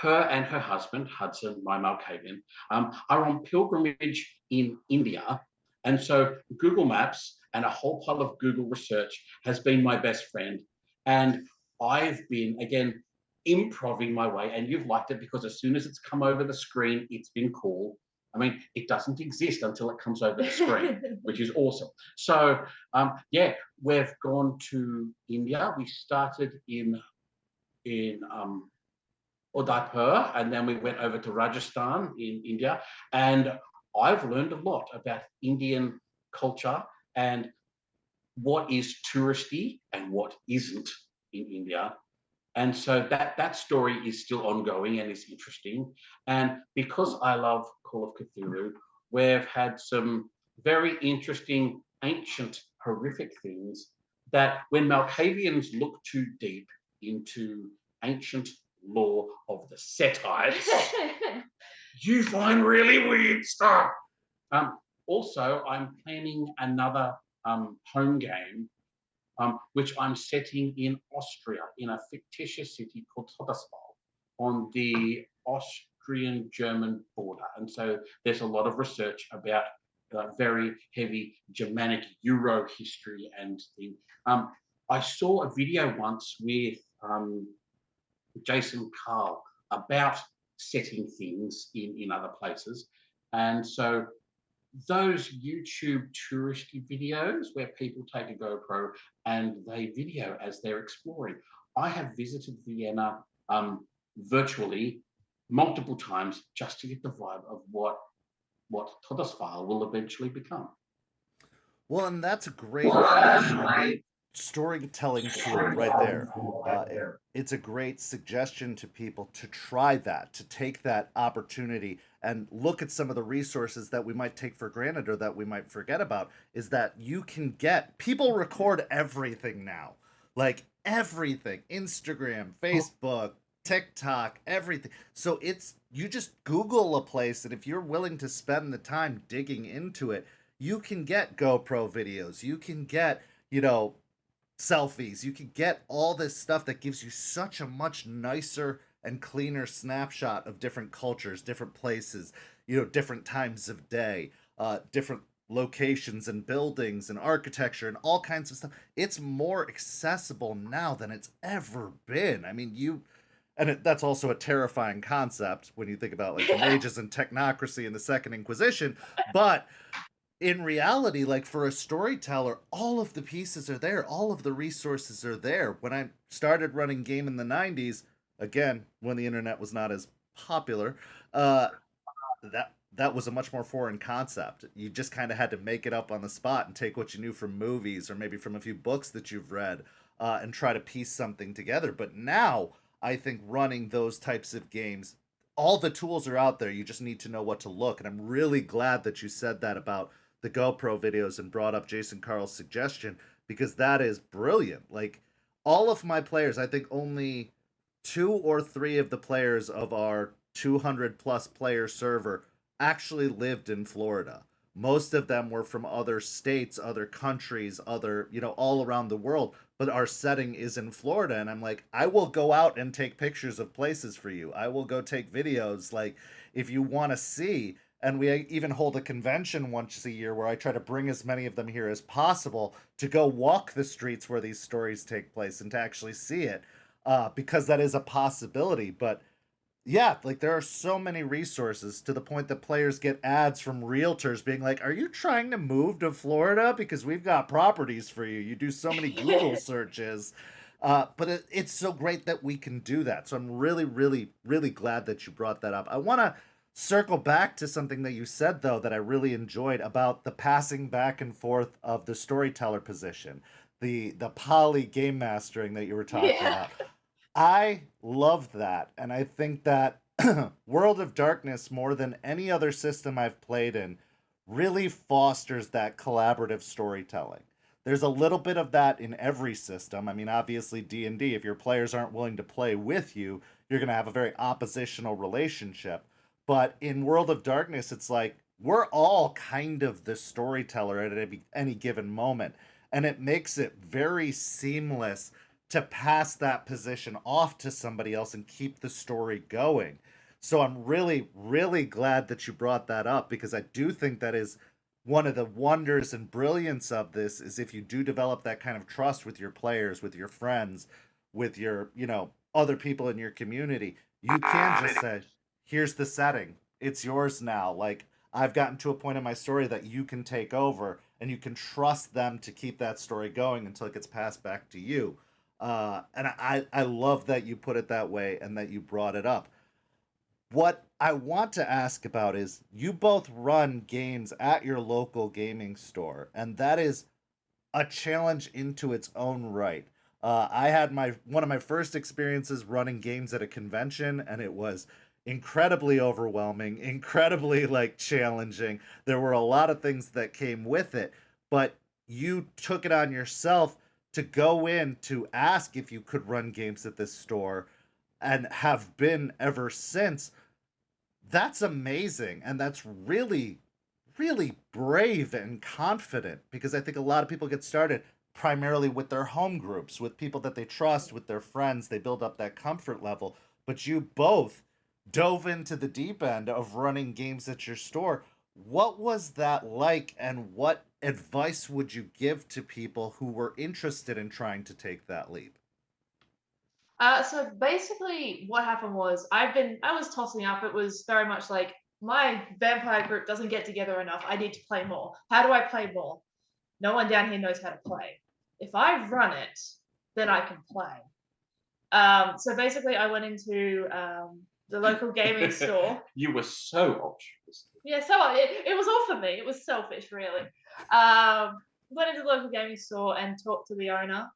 her and her husband, Hudson, my Malkavian, are on pilgrimage in India. And so Google Maps and a whole pile of Google research has been my best friend. And I've been, again, improving my way. And you've liked it because as soon as it's come over the screen, it's been cool. I mean, it doesn't exist until it comes over the screen, which is awesome. So, yeah, we've gone to India. We started in Udaipur, and then we went over to Rajasthan in India. And I've learned a lot about Indian culture and what is touristy and what isn't in India. And so that story is still ongoing and is interesting. And because I love Call of Cthulhu, we've had some very interesting, ancient, horrific things that when Malkavians look too deep into ancient lore of the Setites, you find really weird stuff. Also, I'm planning another home game, which I'm setting in Austria, in a fictitious city called Todesfall, on the Austrian-German border. And so there's a lot of research about very heavy Germanic Euro history and things. I saw a video once with Jason Carl about setting things in other places. And so those YouTube touristy videos where people take a GoPro and they video as they're exploring. I have visited Vienna virtually multiple times just to get the vibe of what Todesfall will eventually become. Well, and that's a great storytelling tool right there. It's a great suggestion to people to try that, to take that opportunity and look at some of the resources that we might take for granted or that we might forget about. Is that you can get, people record everything now, like everything, Instagram, Facebook, TikTok, everything. So it's, you just Google a place, and if you're willing to spend the time digging into it, you can get GoPro videos, you can get, selfies, you can get all this stuff that gives you such a much nicer and cleaner snapshot of different cultures, different places, different times of day, different locations and buildings and architecture and all kinds of stuff. It's more accessible now than it's ever been. I mean, that's also a terrifying concept when you think about like the mages and technocracy and the Second Inquisition, but in reality, like for a storyteller, all of the pieces are there, all of the resources are there. When I started running game in the 90s, again, when the internet was not as popular, that was a much more foreign concept. You just kind of had to make it up on the spot and take what you knew from movies or maybe from a few books that you've read and try to piece something together. But now, I think running those types of games, all the tools are out there. You just need to know what to look. And I'm really glad that you said that about the GoPro videos and brought up Jason Carl's suggestion, because that is brilliant. Like all of my players, I think only 2 or 3 of the players of our 200 plus player server actually lived in Florida. Most of them were from other states, other countries, all around the world, but our setting is in Florida. And I'm like, I will go out and take pictures of places for you. I will go take videos, like if you want to see. And we even hold a convention once a year where I try to bring as many of them here as possible to go walk the streets where these stories take place and to actually see it, because that is a possibility. But Yeah, like there are so many resources to the point that players get ads from realtors being like, "Are you trying to move to Florida? Because we've got properties for you. You do so many Google searches." But it's so great that we can do that. So I'm really, really, really glad that you brought that up. I want to circle back to something that you said, though, that I really enjoyed about the passing back and forth of the storyteller position, the poly game mastering that you were talking Yeah. about. I love that. And I think that World of Darkness, more than any other system I've played in, really fosters that collaborative storytelling. There's a little bit of that in every system. I mean, obviously D&D, if your players aren't willing to play with you, you're going to have a very oppositional relationship. But in World of Darkness, it's like we're all kind of the storyteller at any given moment. And it makes it very seamless to pass that position off to somebody else and keep the story going. So I'm really, really glad that you brought that up because I do think that is one of the wonders and brilliance of this is if you do develop that kind of trust with your players, with your friends, with your, other people in your community, you can just say, here's the setting. It's yours now. Like I've gotten to a point in my story that you can take over and you can trust them to keep that story going until it gets passed back to you. And I love that you put it that way and that you brought it up. What I want to ask about is you both run games at your local gaming store, and that is a challenge into its own right. I had my one of my first experiences running games at a convention, and it was incredibly overwhelming, incredibly like challenging. There were a lot of things that came with it, but you took it on yourself to go in to ask if you could run games at this store and have been ever since. That's amazing, and that's really, really brave and confident because I think a lot of people get started primarily with their home groups, with people that they trust, with their friends. They build up that comfort level. But you both dove into the deep end of running games at your store. What was that like, and what advice would you give to people who were interested in trying to take that leap? So basically, what happened was I was tossing up. It was very much like my vampire group doesn't get together enough. I need to play more. How do I play more? No one down here knows how to play. If I run it, then I can play. So basically, I went into the local gaming store. You were so altruistic. Yeah, so it was all for me. It was selfish, really. Went into the local gaming store and talked to the owner.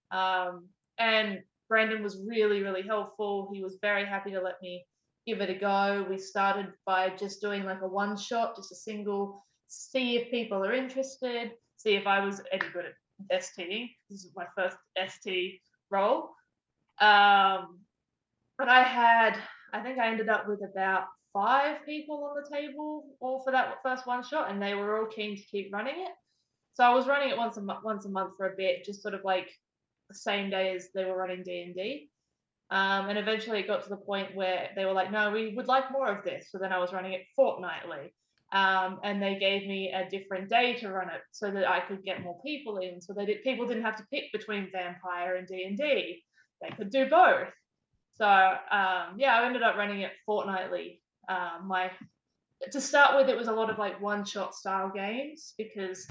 And Brandon was really, really helpful. He was very happy to let me give it a go. We started by just doing like a one shot, just a single, see if people are interested, see if I was any good at ST. This is my first ST role. But I think I ended up with about 5 people on the table all for that first one shot, and they were all keen to keep running it. So I was running it once a month for a bit, just sort of like the same day as they were running D&D. And eventually it got to the point where they were like, no, we would like more of this. So then I was running it fortnightly. And they gave me a different day to run it so that I could get more people in. So people didn't have to pick between vampire and D&D. They could do both. So yeah, I ended up running it fortnightly. To start with, it was a lot of like one-shot style games because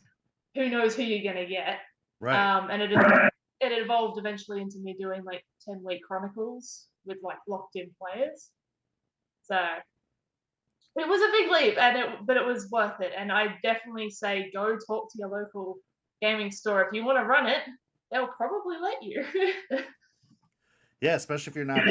who knows who you're gonna get. Right. And it evolved eventually into me doing like 10-week chronicles with like locked-in players. So it was a big leap, but it was worth it. And I definitely say go talk to your local gaming store if you want to run it. They'll probably let you. Yeah, especially if you're not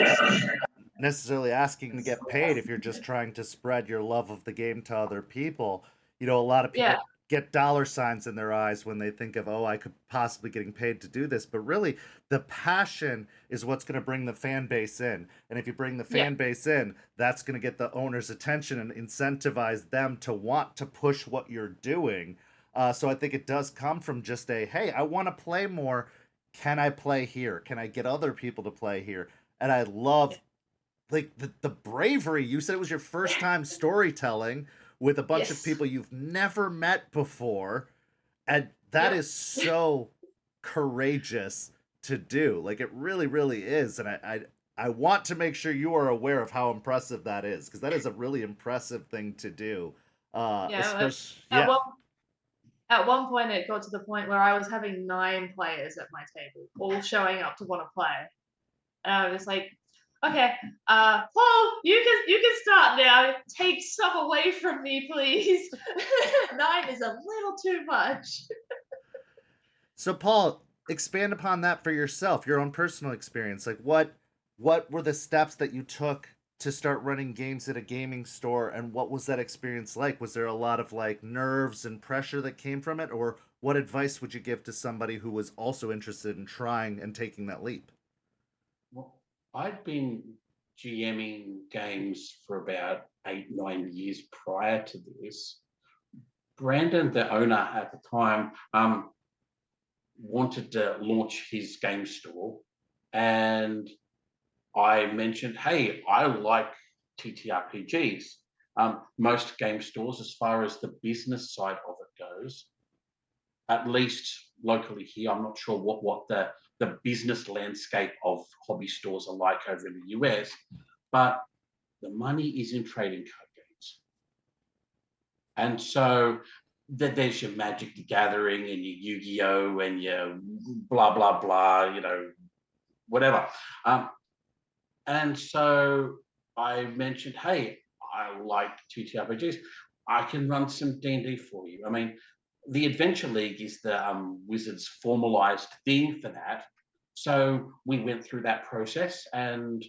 necessarily asking to get paid, if you're just trying to spread your love of the game to other people. A lot of people Yeah. get dollar signs in their eyes when they think of, oh, I could possibly getting paid to do this. But really, the passion is what's going to bring the fan base in. And if you bring the fan base in, that's going to get the owner's attention and incentivize them to want to push what you're doing. So I think it does come from just hey, I want to play more. Can I play here? Can I get other people to play here? And I love like the bravery. You said it was your first time storytelling with a bunch of Yes. people you've never met before, and that is so courageous to do. Like it really, really is. And I want to make sure you are aware of how impressive that is, because that is a really impressive thing to do. Yeah, Especially, at yeah. one point it got to the point where I was having 9 players at my table, all showing up to want to play. And I was like, okay, Paul, you can start now. Take stuff away from me, please. 9 is a little too much. So, Paul, expand upon that for yourself, your own personal experience. Like, what were the steps that you took to start running games at a gaming store, and what was that experience like? Was there a lot of like nerves and pressure that came from it, or what advice would you give to somebody who was also interested in trying and taking that leap? Well, I'd been GMing games for about 8, 9 years prior to this. Brandon, the owner at the time, wanted to launch his game store, and I mentioned, hey, I like TTRPGs. Most game stores, as far as the business side of it goes, at least locally here, I'm not sure what the business landscape of hobby stores are like over in the US, but the money is in trading card games. And so there's your Magic the Gathering and your Yu-Gi-Oh and your blah, blah, blah, whatever. And so I mentioned, hey, I like TTRPGs. I can run some D&D for you. I mean, the Adventure League is the Wizards formalized thing for that. So we went through that process, and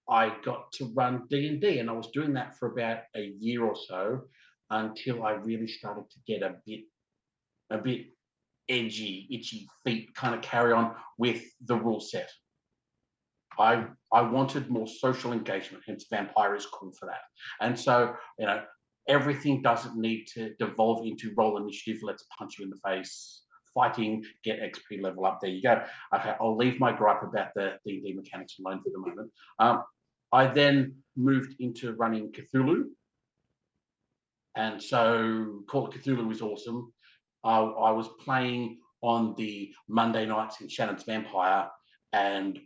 I got to run D&D, and I was doing that for about a year or so until I really started to get a bit edgy, itchy feet kind of carry on with the rule set. I wanted more social engagement, hence Vampire is cool for that. And so, everything doesn't need to devolve into roll initiative, let's punch you in the face, fighting, get XP level up, there you go. Okay, I'll leave my gripe about the D&D mechanics alone for the moment. I then moved into running Cthulhu. And so Call of Cthulhu was awesome. I was playing on the Monday nights in Shannon's Vampire, and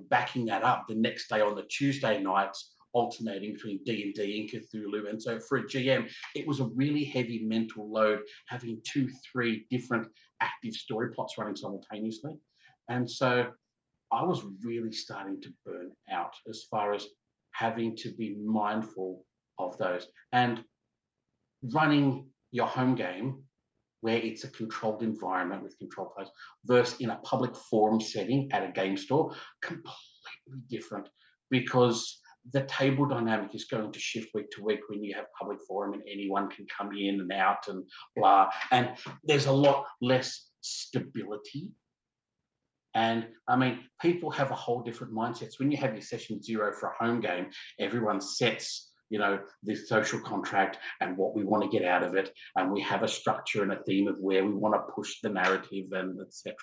backing that up the next day on the Tuesday nights, alternating between D&D and Cthulhu. And so for a GM, it was a really heavy mental load having 2, 3 different active story plots running simultaneously. And so I was really starting to burn out as far as having to be mindful of those. And running your home game where it's a controlled environment with controlled players versus in a public forum setting at a game store, completely different, because the table dynamic is going to shift week to week when you have public forum and anyone can come in and out and blah. And there's a lot less stability. And I mean, people have a whole different mindsets. When you have your session 0 for a home game, everyone sets the social contract and what we want to get out of it, and we have a structure and a theme of where we want to push the narrative and etc.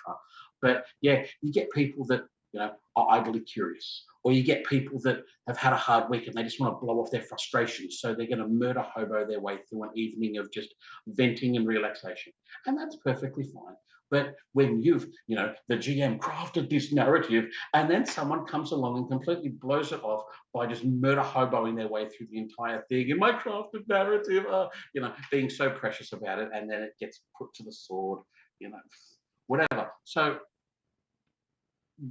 But yeah, you get people that are idly curious, or you get people that have had a hard week and they just want to blow off their frustrations, so they're going to murder hobo their way through an evening of just venting and relaxation, and that's perfectly fine. But when you've, the GM crafted this narrative and then someone comes along and completely blows it off by just murder hoboing their way through the entire thing in my crafted narrative, being so precious about it, and then it gets put to the sword, whatever. So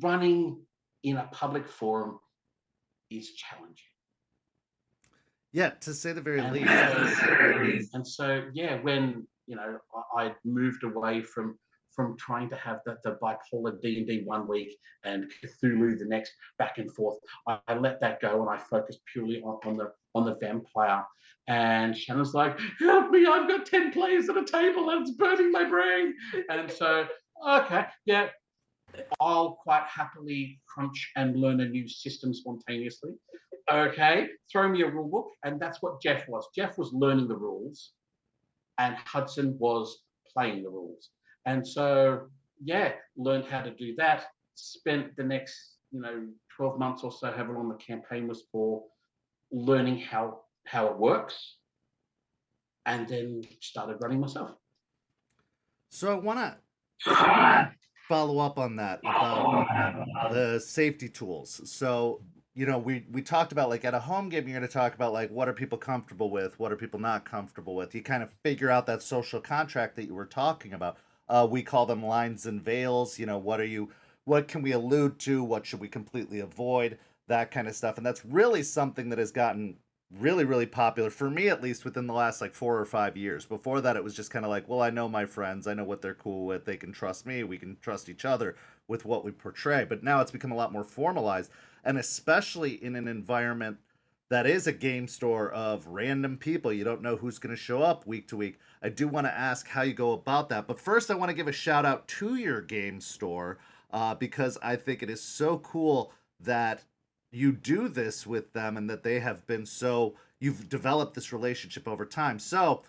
running in a public forum is challenging. Yeah, to say the very least. And so, yeah, when I moved away from trying to have the bipolar D&D one week and Cthulhu the next, back and forth, I let that go and I focused purely on the vampire. And Shannon's like, help me, I've got 10 players at a table and it's burning my brain. And so, okay, yeah, I'll quite happily crunch and learn a new system spontaneously. Okay, throw me a rule book. And that's what Jeff was. Jeff was learning the rules and Hudson was playing the rules. And so, yeah, learned how to do that. Spent the next, 12 months or so, however long the campaign was for, learning how it works, and then started running myself. So I want to follow up on that about the safety tools. So, you know, we talked about like at a home game, you're going to talk about like what are people comfortable with, what are people not comfortable with. You kind of figure out that social contract that you were talking about. We call them lines and veils. You know, what can we allude to? What should we completely avoid? That kind of stuff. And that's really something that has gotten really, really popular for me, at least within the last like 4 or 5 years. Before that, it was just kind of like, well, I know my friends, I know what they're cool with, they can trust me, we can trust each other with what we portray. But now it's become a lot more formalized, and especially in an environment that is a game store of random people. You don't know who's going to show up week to week. I do want to ask how you go about that. But first, I want to give a shout out to your game store because I think it is so cool that you do this with them and that they have been so, you've developed this relationship over time. So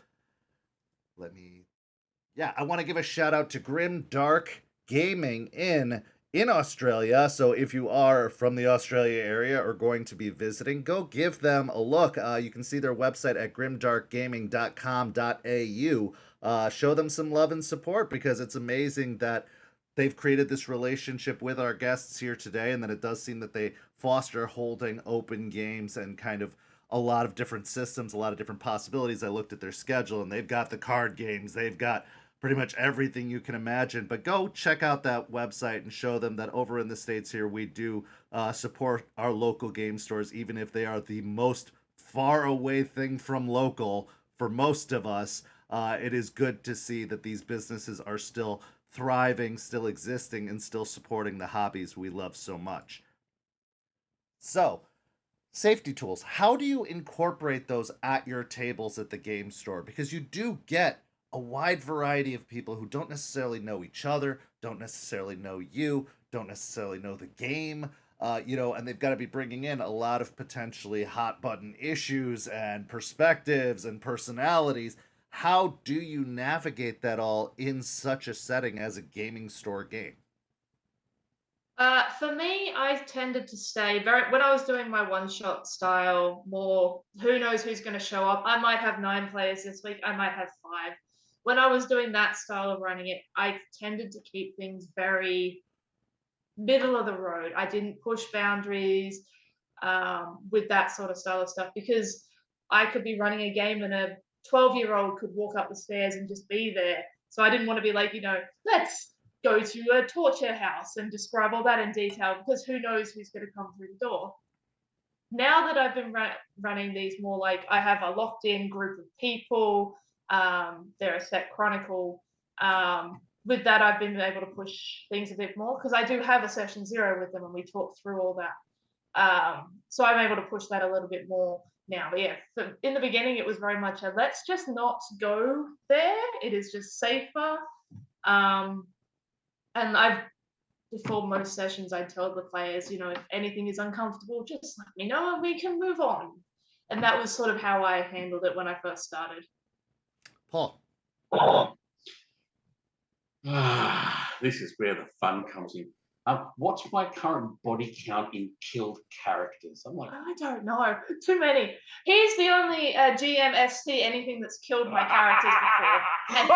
I want to give a shout out to Grimdark Gaming Inn in Australia. So if you are from the Australia area or going to be visiting, go give them a look. You can see their website at grimdarkgaming.com.au. Show them some love and support, because it's amazing that they've created this relationship with our guests here today, and that it does seem that they foster holding open games and kind of a lot of different systems, a lot of different possibilities. I looked at their schedule and they've got the card games, they've got pretty much everything you can imagine. But go check out that website and show them that over in the States here, we do support our local game stores, even if they are the most far away thing from local for most of us. It is good to see that these businesses are still thriving, still existing, and still supporting the hobbies we love so much. So, safety tools. How do you incorporate those at your tables at the game store? Because you do get a wide variety of people who don't necessarily know each other, don't necessarily know you, don't necessarily know the game, and they've got to be bringing in a lot of potentially hot button issues and perspectives and personalities. How do you navigate that all in such a setting as a gaming store game? For me, I tended to stay very, when I was doing my one-shot style, more who knows who's going to show up. I might have 9 players this week, I might have 5. When I was doing that style of running it, I tended to keep things very middle of the road. I didn't push boundaries with that sort of style of stuff, because I could be running a game and a 12-year-old could walk up the stairs and just be there. So I didn't want to be like, let's go to a torture house and describe all that in detail, because who knows who's going to come through the door. Now that I've been running these more like I have a locked in group of people, they're a set chronicle. With that, I've been able to push things a bit more, because I do have a session 0 with them and we talk through all that. So I'm able to push that a little bit more now. But yeah, so in the beginning, it was very much a let's just not go there. It is just safer. And before most sessions, I'd tell the players, if anything is uncomfortable, just let me know and we can move on. And that was sort of how I handled it when I first started. Paul. This is where the fun comes in. What's my current body count in killed characters? I'm like, I don't know. Too many. He's the only GMST anything that's killed my characters before. And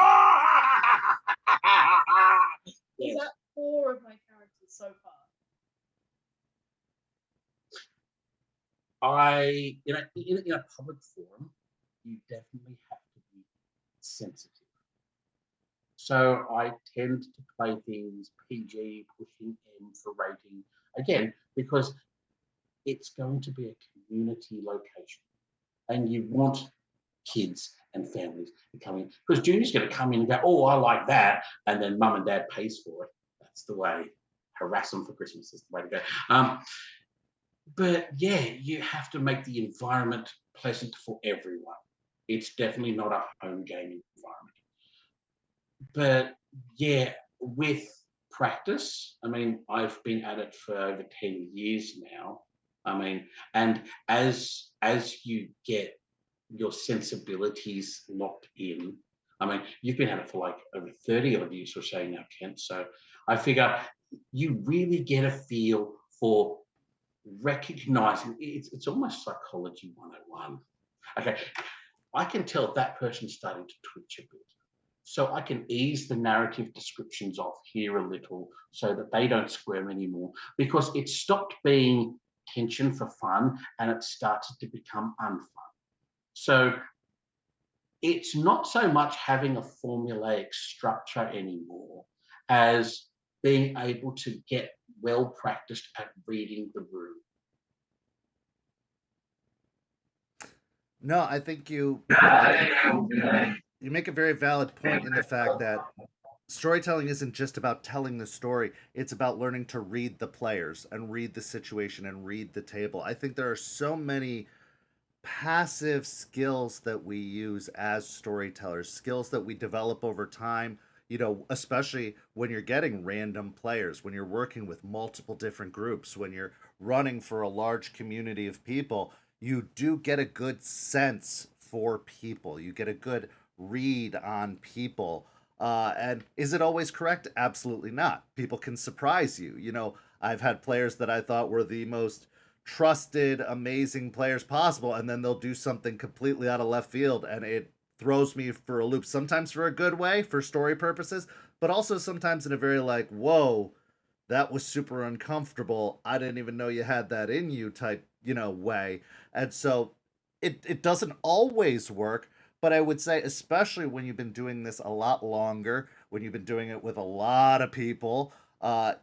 he's at 4 of my characters so far. in a public forum, you definitely have to be sensitive. So I tend to play things PG, pushing M for rating, again, because it's going to be a community location. And you want kids and families to come in. Because Junior's going to come in and go, oh, I like that. And then mum and dad pays for it. That's the way. Harass them for Christmas is the way to go. But yeah, you have to make the environment pleasant for everyone. It's definitely not a home gaming environment. But yeah, with practice, I've been at it for over 10 years now. And as you get your sensibilities locked in, you've been at it for like over 30 odd years or so now, Kent. So I figure you really get a feel for recognizing it's almost psychology 101. Okay, I can tell that person's starting to twitch a bit. so I can ease the narrative descriptions off here a little so that they don't squirm anymore, because it stopped being tension for fun and it started to become unfun. So it's not so much having a formulaic structure anymore as being able to get well practiced at reading the room. No, I think you make a very valid point in the fact that storytelling isn't just about telling the story, it's about learning to read the players and read the situation and read the table. I think there are so many passive skills that we use as storytellers, skills that we develop over time, especially when you're getting random players, when you're working with multiple different groups, when you're running for a large community of people. You do get a good sense for people, you get a good read on people. And is it always correct? Absolutely not. People can surprise you. I've had players that I thought were the most trusted, amazing players possible, and then they'll do something completely out of left field, and it throws me for a loop. Sometimes for a good way, for story purposes, but also sometimes in a very like, whoa, that was super uncomfortable. I didn't even know you had that in you type, way. And so it doesn't always work, but I would say, especially when you've been doing this a lot longer, when you've been doing it with a lot of people,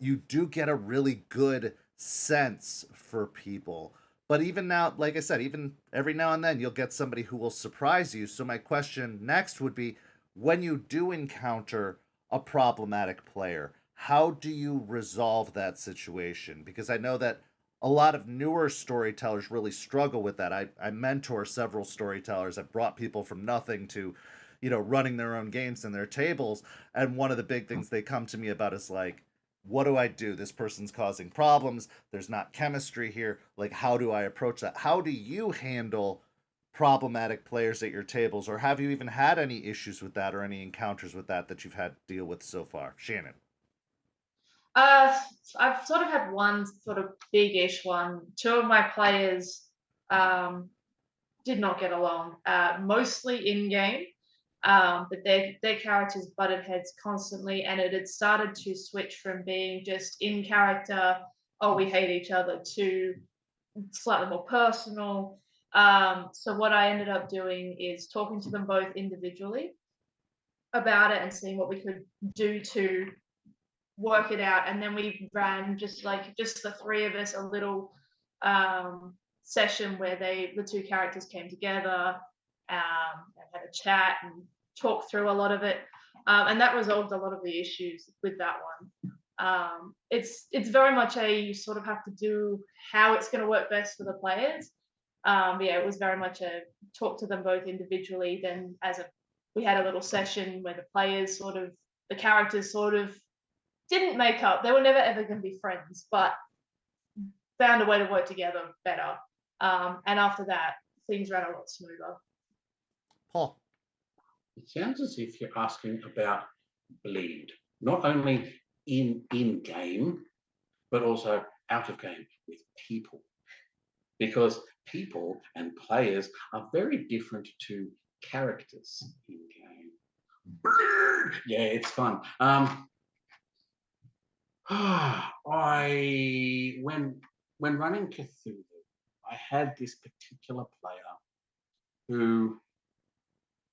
you do get a really good sense for people. But even now, like I said, even every now and then, you'll get somebody who will surprise you. So my question next would be, when you do encounter a problematic player, how do you resolve that situation? Because I know that a lot of newer storytellers really struggle with that. I mentor several storytellers. I've brought people from nothing to, running their own games and their tables. And one of the big things they come to me about is like, what do I do? This person's causing problems. There's not chemistry here. Like, how do I approach that? How do you handle problematic players at your tables? Or have you even had any issues with that or any encounters with that you've had to deal with so far? Shannon. I've sort of had one sort of big-ish one. Two of my players did not get along, mostly in-game, but their characters butted heads constantly, and it had started to switch from being just in character, oh, we hate each other, to slightly more personal. So what I ended up doing is talking to them both individually about it and seeing what we could do to work it out. And then we ran just the three of us a little session where the two characters came together and had a chat and talked through a lot of it, and that resolved a lot of the issues with that one. It's very much you sort of have to do how it's going to work best for the players. But yeah, it was very much a talk to them both individually. Then we had a little session where the characters sort of didn't make up. They were never ever going to be friends, but found a way to work together better. And after that, things ran a lot smoother. Paul. It sounds as if you're asking about bleed, not only in game, but also out of game with people. Because people and players are very different to characters in game. Bleed! Yeah, it's fun. When running Cthulhu, I had this particular player who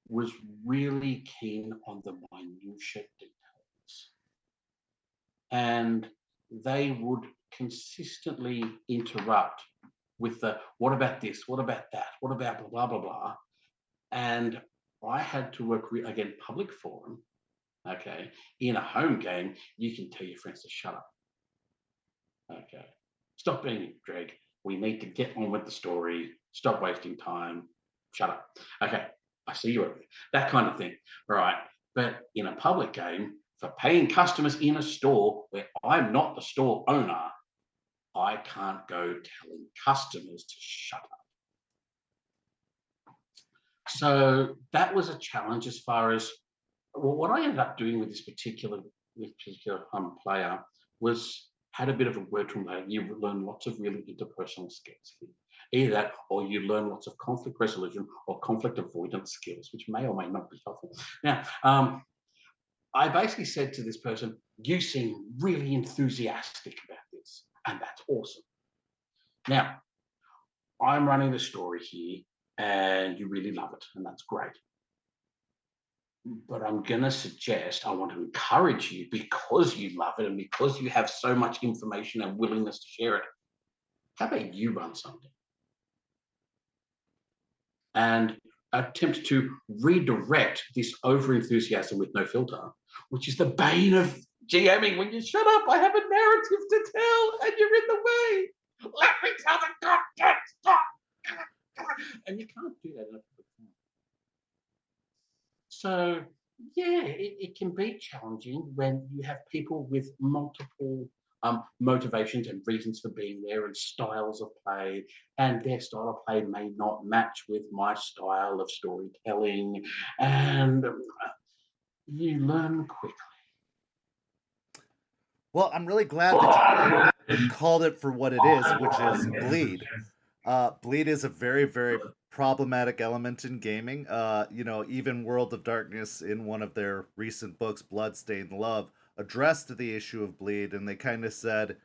was really keen on the minutiae details, and they would consistently interrupt with the what about this, what about that, what about blah blah blah blah, and I had to work again, public forum. Okay, in a home game, you can tell your friends to shut up. Okay, stop being a drag. We need to get on with the story. Stop wasting time. Shut up. Okay, I see you over there. That kind of thing, right? But in a public game, for paying customers in a store where I'm not the store owner, I can't go telling customers to shut up. So that was a challenge as far as what I ended up doing with this particular player was had a bit of a word from that. You learn lots of really interpersonal skills here. Either that, or you learn lots of conflict resolution or conflict avoidance skills, which may or may not be helpful. Now, I basically said to this person, you seem really enthusiastic about this, and that's awesome. Now, I'm running the story here, and you really love it, and that's great. But I'm going to suggest, I want to encourage you because you love it and because you have so much information and willingness to share it. How about you run something and attempt to redirect this over enthusiasm with no filter, which is the bane of GMing when you shut up. I have a narrative to tell and you're in the way. Let me tell the goddamn stop. And you can't do that in a public forum. So, yeah, it can be challenging when you have people with multiple motivations and reasons for being there and styles of play, and their style of play may not match with my style of storytelling, and you learn quickly. Well, I'm really glad that you called it for what it is, which is bleed. Bleed is a very, very problematic element in gaming. Even World of Darkness, in one of their recent books, Bloodstained Love, addressed the issue of bleed, and they kind of said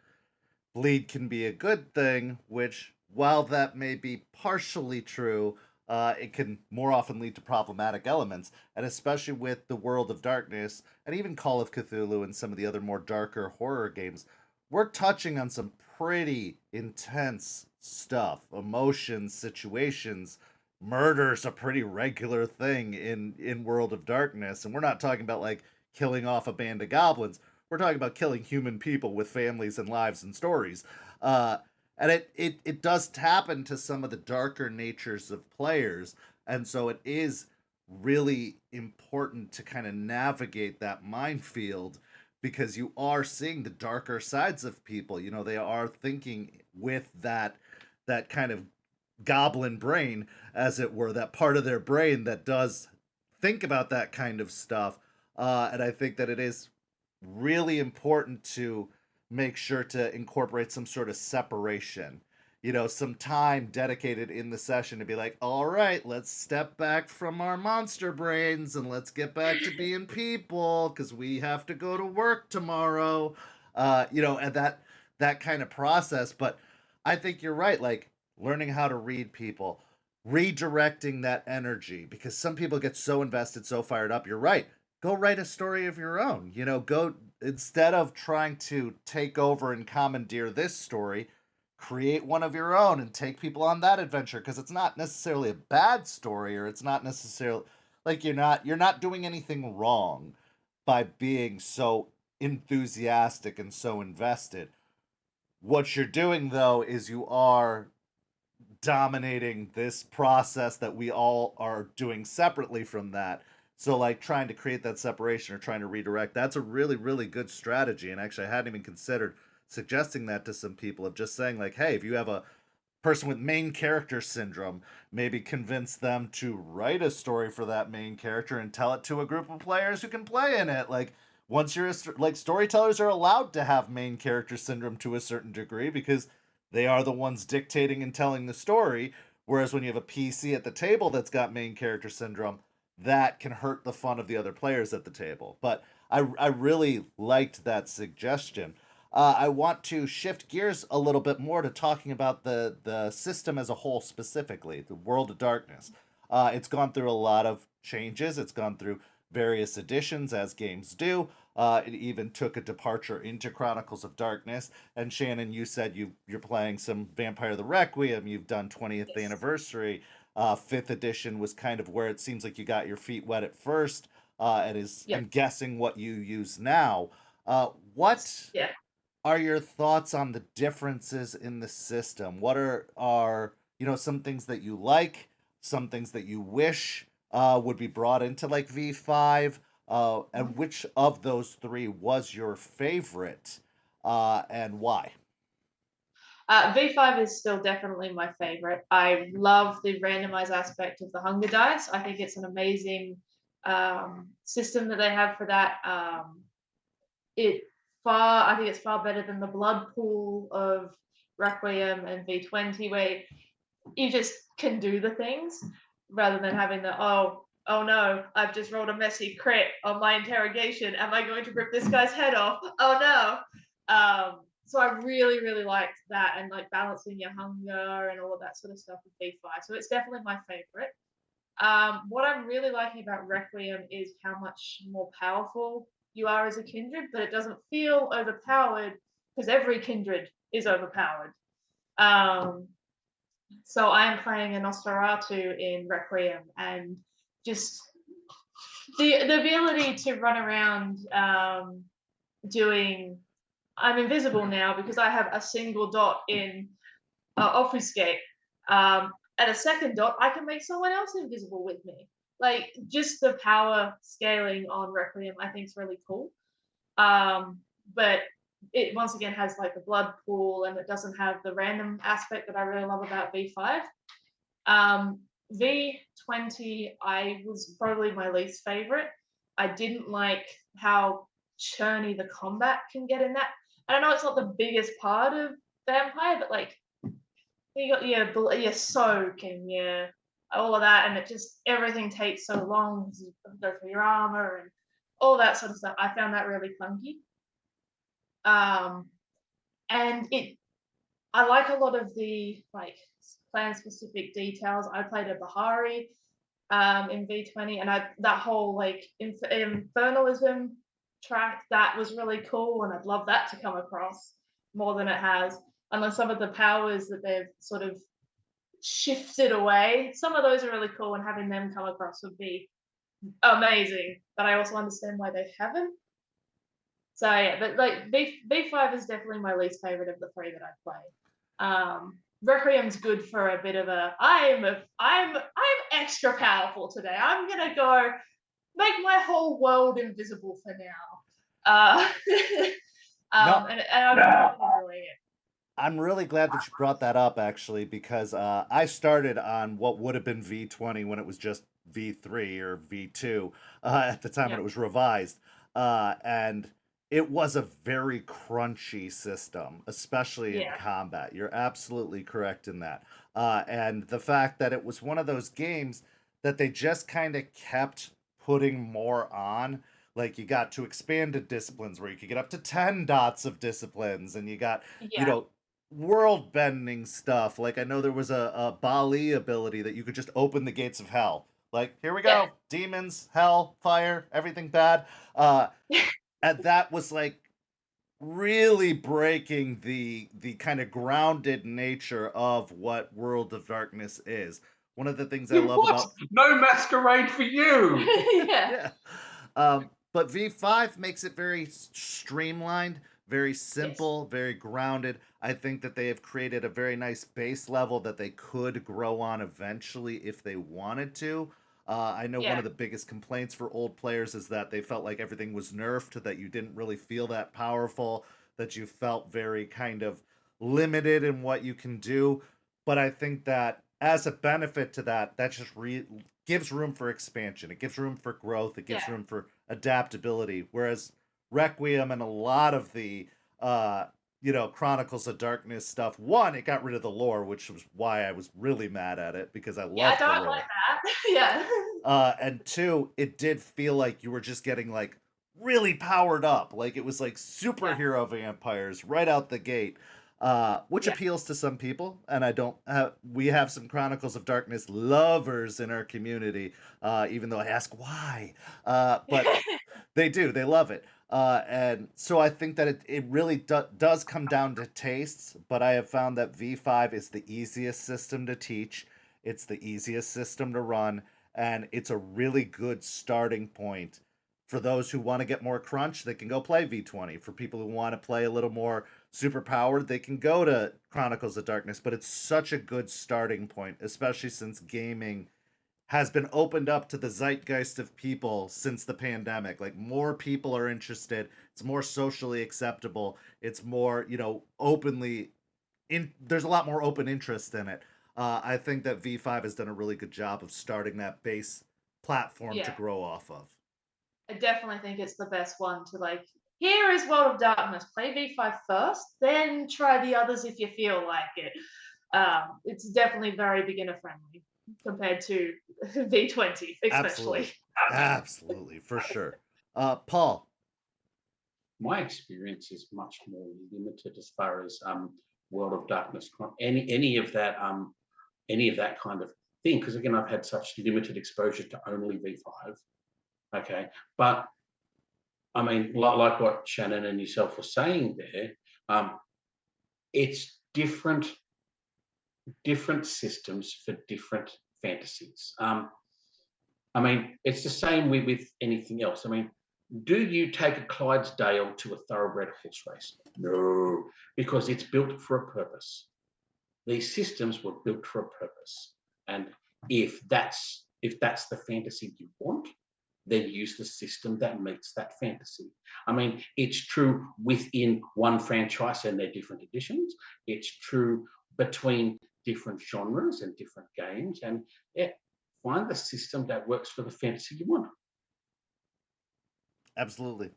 bleed can be a good thing, which, while that may be partially true, it can more often lead to problematic elements. And especially with the World of Darkness, and even Call of Cthulhu and some of the other more darker horror games, we're touching on some pretty intense stuff, emotions, situations. Murder's a pretty regular thing in World of Darkness, and we're not talking about like killing off a band of goblins. We're talking about killing human people with families and lives and stories. And it does tap into some of the darker natures of players, and so it is really important to kind of navigate that minefield because you are seeing the darker sides of people. They are thinking with that kind of goblin brain, as it were, that part of their brain that does think about that kind of stuff. And I think that it is really important to make sure to incorporate some sort of separation. Some time dedicated in the session to be like, all right, let's step back from our monster brains and let's get back to being people because we have to go to work tomorrow. And that kind of process. But I think you're right. Like learning how to read people, redirecting that energy, because some people get so invested, so fired up. You're right. Go write a story of your own. Go, instead of trying to take over and commandeer this story, create one of your own and take people on that adventure, because it's not necessarily a bad story, or it's not necessarily like you're not doing anything wrong by being so enthusiastic and so invested. What you're doing though is you are dominating this process that we all are doing separately from that. So like trying to create that separation or trying to redirect, that's a really, really good strategy. And actually I hadn't even considered suggesting that to some people, of just saying like, hey, if you have a person with main character syndrome, maybe convince them to write a story for that main character and tell it to a group of players who can play in it. Like once you're like, storytellers are allowed to have main character syndrome to a certain degree because they are the ones dictating and telling the story. Whereas when you have a PC at the table that's got main character syndrome, that can hurt the fun of the other players at the table. But I really liked that suggestion. I want to shift gears a little bit more to talking about the system as a whole, specifically the World of Darkness. It's gone through a lot of changes. It's gone through various editions, as games do. It even took a departure into Chronicles of Darkness. And Shannon, you said you're playing some Vampire the Requiem. You've done 20th Yes. anniversary. 5th edition was kind of where it seems like you got your feet wet at first, and is, Yep. I'm guessing, what you use now. What Yeah. are your thoughts on the differences in the system? What are some things that you like, some things that you wish would be brought into like V5, and which of those three was your favorite, and why? V5 is still definitely my favorite. I love the randomized aspect of the Hunger Dice. I think it's an amazing system that they have for that. I think it's far better than the blood pool of Requiem and V20, where you just can do the things rather than having the, oh, oh no, I've just rolled a messy crit on my interrogation. Am I going to rip this guy's head off? Oh no. So I really, really liked that, and like balancing your hunger and all of that sort of stuff with V5. So it's definitely my favorite. What I'm really liking about Requiem is how much more powerful you are as a kindred, but it doesn't feel overpowered because every kindred is overpowered. So I'm playing a Nosferatu in Requiem, and just the ability to run around doing. I'm invisible now because I have a single dot in obfuscate. At a second dot, I can make someone else invisible with me. Like just the power scaling on Requiem, I think is really cool. But it once again has like the blood pool, and it doesn't have the random aspect that I really love about V5. V20, I was probably my least favorite. I didn't like how churny the combat can get in that. And I know it's not the biggest part of Vampire, but like you got your soak and your all of that, and it just everything takes so long because you go through your armor and all that sort of stuff. I found that really clunky. And I like a lot of the like clan specific details. I played a Bahari in V20, and that whole like infernalism track, that was really cool, and I'd love that to come across more than it has. Unless some of the powers that they've sort of shifted away, some of those are really cool, and having them come across would be amazing. But I also understand why they haven't. So yeah, but like V5 is definitely my least favorite of the three that I play. Requiem's good for a bit of a I'm extra powerful today. I'm gonna go make my whole world invisible for now. No. And I'm really enjoying it. I'm really glad that you brought that up, actually, because I started on what would have been V20 when it was just V3 or V2 at the time when it was revised. And it was a very crunchy system, especially in combat. You're absolutely correct in that. And the fact that it was one of those games that they just kind of kept putting more on. Like you got to expanded disciplines where you could get up to 10 dots of disciplines, and you got, you know, world bending stuff. Like I know there was a Bali ability that you could just open the gates of hell. Like, here we go, demons, hell, fire, everything bad. And that was like really breaking the kind of grounded nature of what World of Darkness is. One of the things I love about no masquerade for you. Yeah. But V5 makes it very streamlined, very simple, very grounded. I think that they have created a very nice base level that they could grow on eventually if they wanted to. I know one of the biggest complaints for old players is that they felt like everything was nerfed, that you didn't really feel that powerful, that you felt very kind of limited in what you can do. But I think that as a benefit to that, that just gives room for expansion. It gives room for growth. It gives room for adaptability. Whereas Requiem and a lot of the Chronicles of Darkness stuff, one, it got rid of the lore, which was why I was really mad at it, because I love the lore. I don't like that. And two, it did feel like you were just getting like really powered up. Like it was like superhero vampires right out the gate. Which appeals to some people, and we have some Chronicles of Darkness lovers in our community, even though I ask why, but they love it. And so I think that it really does come down to tastes, but I have found that V5 is the easiest system to teach, it's the easiest system to run, and it's a really good starting point. For those who want to get more crunch, they can go play V20. For people who want to play a little more super powered, they can go to Chronicles of Darkness. But it's such a good starting point, especially since gaming has been opened up to the zeitgeist of people since the pandemic. Like more people are interested. It's more socially acceptable. It's more, openly there's a lot more open interest in it. I think that V5 has done a really good job of starting that base platform to grow off of. I definitely think it's the best one to like. Here is World of Darkness. Play V5 first, then try the others if you feel like it. It's definitely very beginner friendly. compared to V20, especially. Absolutely, for sure. Paul. My experience is much more limited as far as World of Darkness, any of that kind of thing. Because again, I've had such limited exposure to only V5. Okay, but I mean, like what Shannon and yourself were saying there, it's different systems for different fantasies. I mean, it's the same with anything else. I mean, do you take a Clydesdale to a thoroughbred horse race? No, because it's built for a purpose. These systems were built for a purpose, and if that's the fantasy you want, then use the system that meets that fantasy. I mean, it's true within one franchise and their different editions. It's true between different genres and different games, and yeah, find the system that works for the fantasy you want. Absolutely.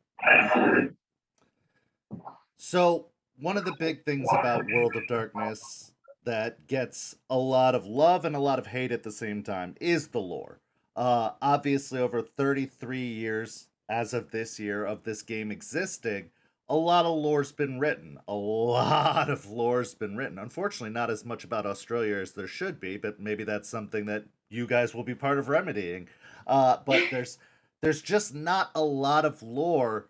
So one of the big things about World of Darkness that gets a lot of love and a lot of hate at the same time is the lore. Obviously, over 33 years as of this year of this game existing, a lot of lore's been written. A lot of lore's been written. Unfortunately, not as much about Australia as there should be, but maybe that's something that you guys will be part of remedying. But there's just not a lot of lore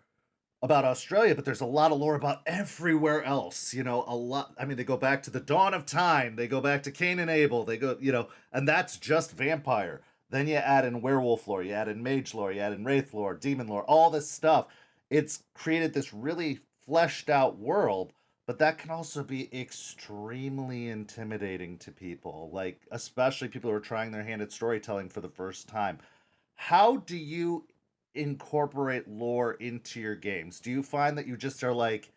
about Australia, but there's a lot of lore about everywhere else. You know, a lot. I mean, they go back to the dawn of time. They go back to Cain and Abel. They go, you know, and that's just vampire. Then you add in werewolf lore, you add in mage lore, you add in wraith lore, demon lore, all this stuff. It's created this really fleshed out world, but that can also be extremely intimidating to people, like especially people who are trying their hand at storytelling for the first time. How do you incorporate lore into your games? Do you find that you just are like,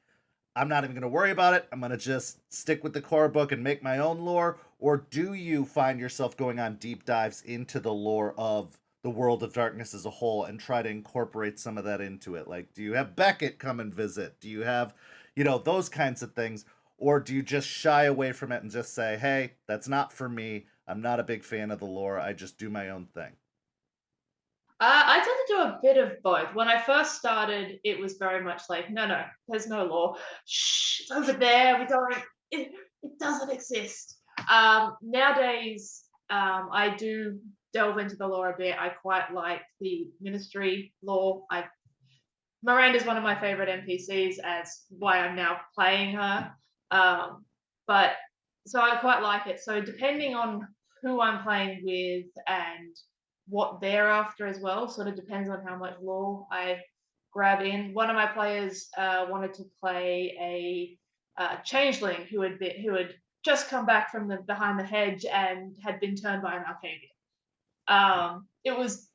I'm not even going to worry about it, I'm going to just stick with the core book and make my own lore? Or do you find yourself going on deep dives into the lore of the World of Darkness as a whole and try to incorporate some of that into it? Like, do you have Beckett come and visit? Do you have, you know, those kinds of things? Or do you just shy away from it and just say, hey, that's not for me, I'm not a big fan of the lore, I just do my own thing? I tend to do a bit of both. When I first started, it was very much like, no, there's no law. Shh, it's over there. We don't. It doesn't exist. Nowadays, I do delve into the lore a bit. I quite like the ministry lore. Miranda's one of my favorite NPCs, as why I'm now playing her. But so I quite like it. So depending on who I'm playing with and what they're after as well, sort of depends on how much lore I grab in. One of my players wanted to play a changeling who had just come back from the behind the hedge and had been turned by an Arcadian. It was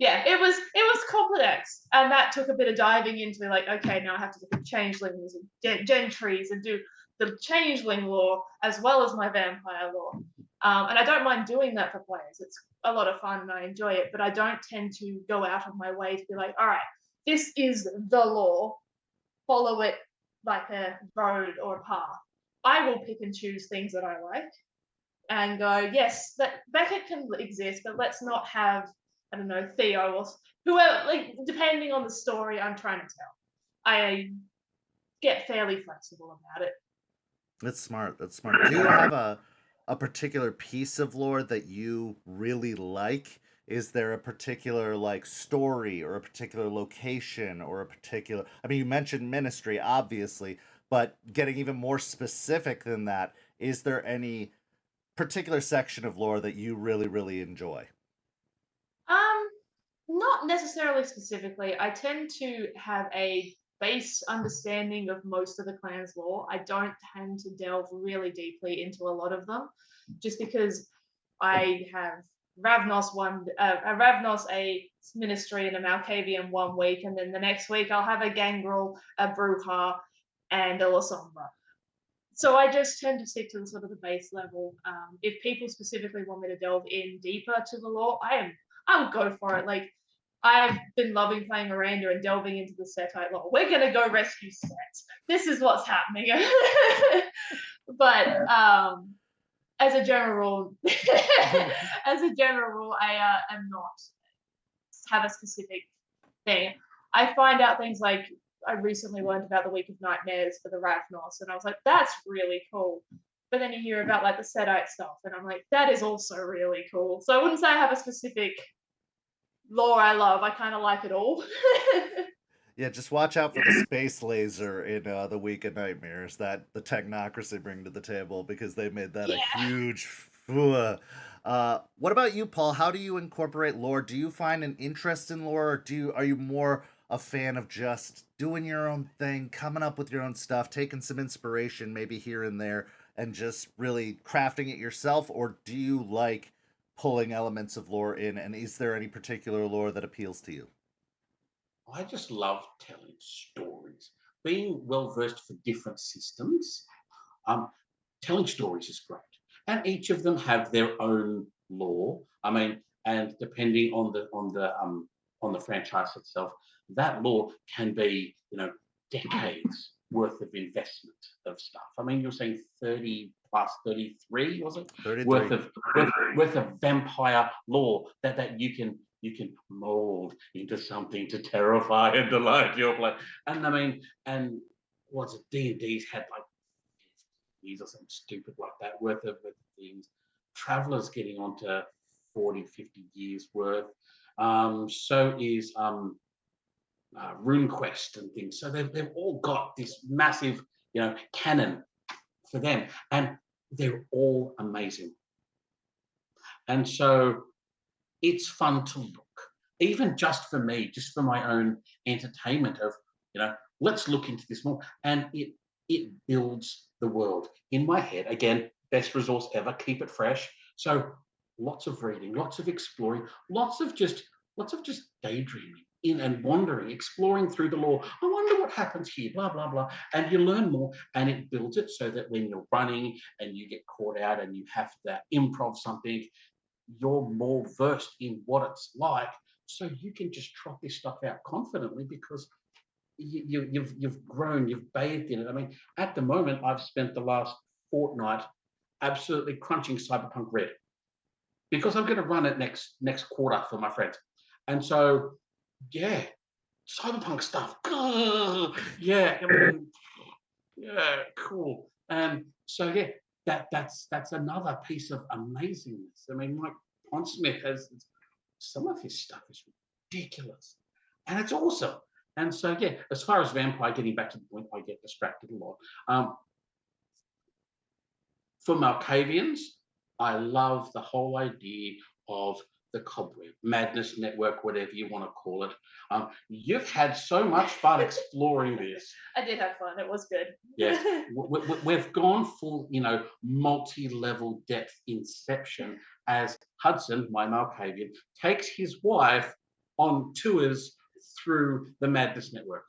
complex, and that took a bit of diving into, like, okay, now I have to look at changelings and gentries and do the changeling lore as well as my vampire lore. And I don't mind doing that for players. It's a lot of fun and I enjoy it, but I don't tend to go out of my way to be like, all right, this is the lore, follow it like a road or a path. I will pick and choose things that I like and go, yes, that Beckett can exist, but let's not have, I don't know, Theo or whoever, like, depending on the story I'm trying to tell. I get fairly flexible about it. That's smart. That's smart. Do you have a particular piece of lore that you really like? Is there a particular like story or a particular location or a particular, I mean, you mentioned ministry obviously, but getting even more specific than that, is there any particular section of lore that you really, really enjoy? Not necessarily specifically. I tend to have a base understanding of most of the clan's lore. I don't tend to delve really deeply into a lot of them, just because I have Ravnos, a ministry, and a Malkavian 1 week, and then the next week I'll have a Gangrel, a Bruja, and a Lasombra. So I just tend to stick to the sort of the base level. If people specifically want me to delve in deeper to the lore, I'll go for it. Like, I've been loving playing Miranda and delving into the Setite lore. We're gonna go rescue Set. This is what's happening. But as a general rule, as a general rule, I am not have a specific thing. I find out things like I recently learned about the Week of Nightmares for the Ravnos, and I was like, that's really cool. But then you hear about like the Sedite stuff, and I'm like, that is also really cool. So I wouldn't say I have a specific lore I love. I kind of like it all. Yeah, just watch out for the space laser in the Week of Nightmares that the technocracy bring to the table, because they made that a Yeah. huge. What about you, Paul? How do you incorporate lore? Do you find an interest in lore, or are you more a fan of just doing your own thing, coming up with your own stuff, taking some inspiration maybe here and there, and just really crafting it yourself? Or do you like pulling elements of lore in? And is there any particular lore that appeals to you? I just love telling stories, being well versed for different systems. Um, Telling stories is great, and each of them have their own lore. I mean, and depending on the franchise itself, that lore can be, you know, decades worth of investment of stuff. I mean, you're saying 30 plus 33, was it? 33. Worth of vampire lore that you can mold into something to terrify and delight your play. And I mean, and what's it? D&D's had like years or something stupid like that worth of things. Travelers getting onto 40, 50 years worth. So is RuneQuest and things. So they've all got this massive, canon for them, and they're all amazing. And so it's fun to look, even just for me, just for my own entertainment of, let's look into this more. And it builds the world in my head. Again, best resource ever, keep it fresh. So lots of reading, lots of exploring, lots of just daydreaming in and wandering, exploring through the lore. I wonder what happens here, blah, blah, blah. And you learn more, and it builds it so that when you're running and you get caught out and you have to improv something, you're more versed in what it's like, so you can just trot this stuff out confidently because you've grown, you've bathed in it. I mean, at the moment, I've spent the last fortnight absolutely crunching Cyberpunk Red because I'm going to run it next quarter for my friends, and so yeah, Cyberpunk stuff. Yeah, I mean, yeah, cool. And so yeah, that's another piece of amazingness. I mean, Mike Pondsmith has some of his stuff is ridiculous, and it's awesome. And so yeah, as far as vampire, getting back to the point, I get distracted a lot. For Malkavians, I love the whole idea of the Cobweb, Madness Network, whatever you want to call it. You've had so much fun exploring this. I did have fun. It was good. Yes, we've gone full, multi-level depth inception as Hudson, my Malkavian, takes his wife on tours through the Madness Network.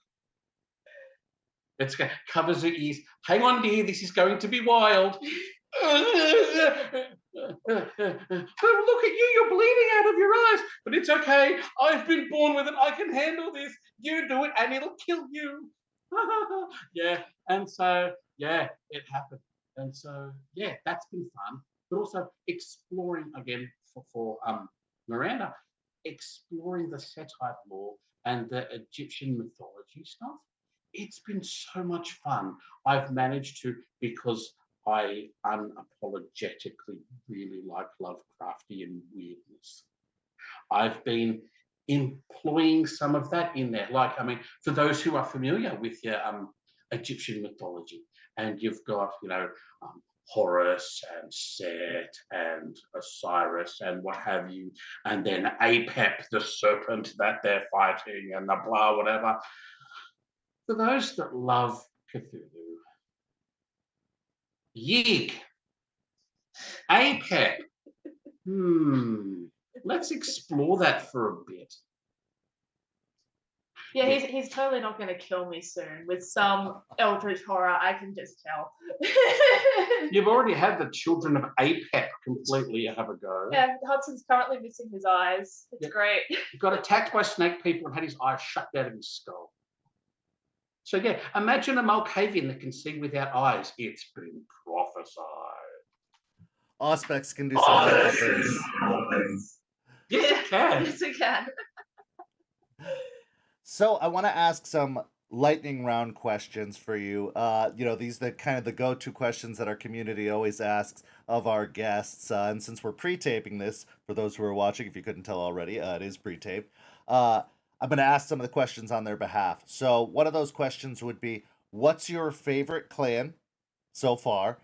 It's covers her ears. Hang on, dear, this is going to be wild. Look at you, you're bleeding out of your eyes, but it's okay. I've been born with it. I can handle this. You do it and it'll kill you. Yeah, and so yeah, it happened. And so yeah, that's been fun. But also exploring again for Miranda, exploring the Setite lore and the Egyptian mythology stuff. It's been so much fun. I've managed to, because I unapologetically really like Lovecraftian weirdness, I've been employing some of that in there. Like, I mean, for those who are familiar with your Egyptian mythology, and you've got, Horus and Set and Osiris and what have you, and then Apep, the serpent that they're fighting, and the blah, whatever. For those that love Cthulhu, Yig, Apep, let's explore that for a bit. Yeah, he's totally not going to kill me soon with some eldritch horror. I can just tell. You've already had the children of Apep completely have a go. Yeah, Hudson's currently missing his eyes. It's great. He got attacked by snake people and had his eyes shut out of his skull. So yeah, imagine a Malkavian that can see without eyes. It's been prophesied. Auspex can do some wonderful things. Yes, it can. Yes, it can. So I want to ask some lightning round questions for you. These are the kind of the go-to questions that our community always asks of our guests. And since we're pre-taping this, for those who are watching, if you couldn't tell already, it is pre-taped. I'm going to ask some of the questions on their behalf. So one of those questions would be, what's your favorite clan so far?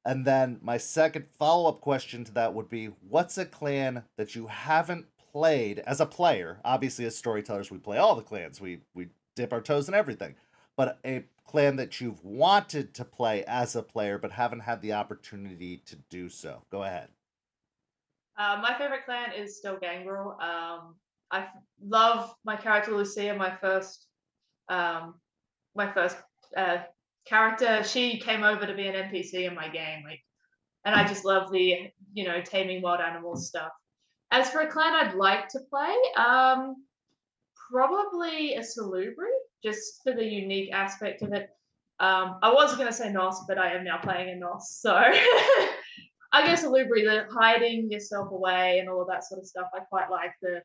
And then my second follow-up question to that would be, what's a clan that you haven't played as a player? Obviously, as storytellers, we play all the clans. We dip our toes in everything. But a clan that you've wanted to play as a player but haven't had the opportunity to do so. Go ahead. My favorite clan is still Gangrel. Love my character Lucia, my first character. She came over to be an NPC in my game, and I just love the taming wild animals stuff. As for a clan I'd like to play, probably a Salubri, just for the unique aspect of it. I was going to say Nos, but I am now playing a Nos, so I guess Salubri, the hiding yourself away and all of that sort of stuff. I quite like the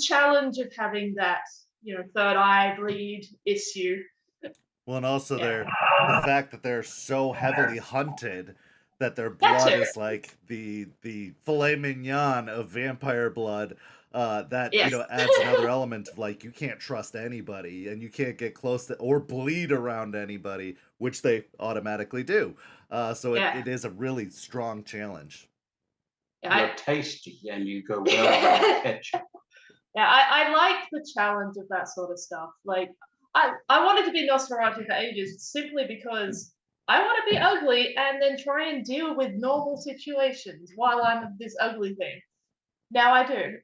challenge of having that, third eye bleed issue. Well, and also the fact that they're so heavily hunted that their blood is like the filet mignon of vampire blood. That adds another element of like you can't trust anybody and you can't get close to or bleed around anybody, which they automatically do. So it is a really strong challenge. You're tasty and you go well catch. Yeah, I like the challenge of that sort of stuff. Like I wanted to be Nosferatu for ages simply because I want to be ugly and then try and deal with normal situations while I'm this ugly thing. Now I do.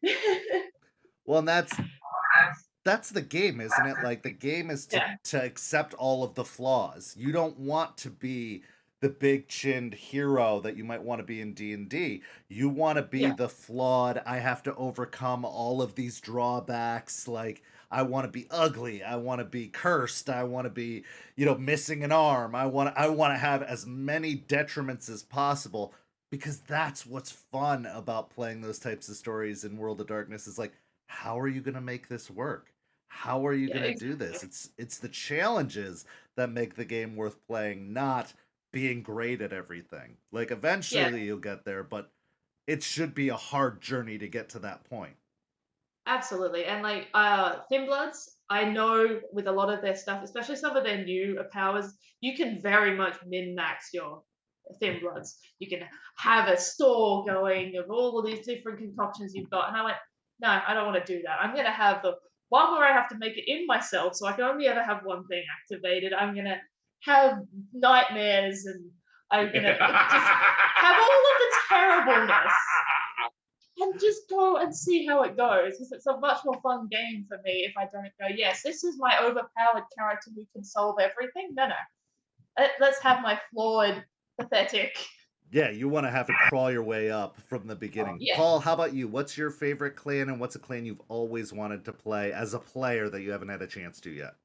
Well, and that's the game, isn't it? Like the game is to accept all of the flaws. You don't want to be the big-chinned hero that you might want to be in D&D. You want to be the flawed, I have to overcome all of these drawbacks. Like, I want to be ugly. I want to be cursed. I want to be, missing an arm. I want to have as many detriments as possible, because that's what's fun about playing those types of stories in World of Darkness is like, how are you going to make this work? How are you going to do this? It's the challenges that make the game worth playing, not being great at everything. Like eventually you'll get there, but it should be a hard journey to get to that point. Absolutely. And like Thin Bloods, I know with a lot of their stuff, especially some of their new powers, you can very much min-max your Thin Bloods. You can have a store going of all of these different concoctions you've got. And I went, no, I don't want to do that. I'm going to have the one where I have to make it in myself, so I can only ever have one thing activated. I'm going to have nightmares, and I'm going to just have all of the terribleness and just go and see how it goes, because it's a much more fun game for me if I don't go, yes, this is my overpowered character who can solve everything. No. Let's have my flawed, pathetic. Yeah, you want to have to crawl your way up from the beginning. Paul, how about you? What's your favorite clan, and what's a clan you've always wanted to play as a player that you haven't had a chance to yet?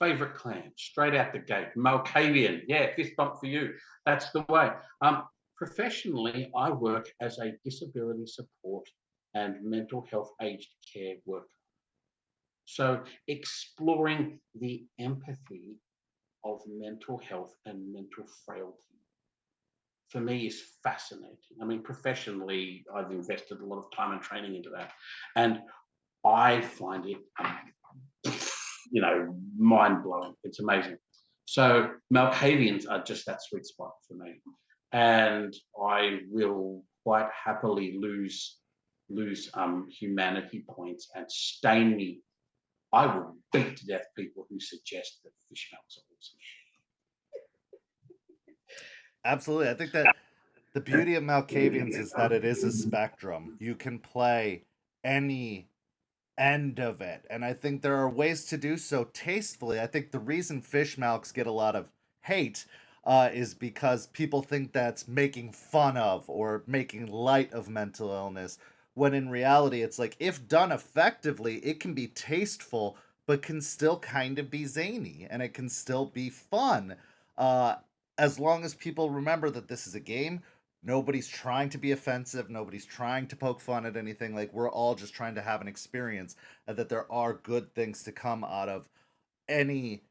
Favorite clan, straight out the gate, Malkavian. Yeah, fist bump for you. That's the way. Professionally, I work as a disability support and mental health aged care worker. So exploring the empathy of mental health and mental frailty for me is fascinating. I mean, professionally, I've invested a lot of time and training into that. And I find it, mind-blowing. It's amazing. So Malkavians are just that sweet spot for me. And I will quite happily lose humanity points and stain me. I will beat to death people who suggest that fish smells are awesome. Absolutely. I think that the beauty of Malkavians is that it is a spectrum. You can play any end of it. And I think there are ways to do so tastefully. I think the reason fish malks get a lot of hate is because people think that's making fun of or making light of mental illness, when in reality it's like, if done effectively, it can be tasteful but can still kind of be zany, and it can still be fun, as long as people remember that this is a game. nobody's trying to be offensive, nobody's trying to poke fun at anything. Like, we're all just trying to have an experience, and that there are good things to come out of any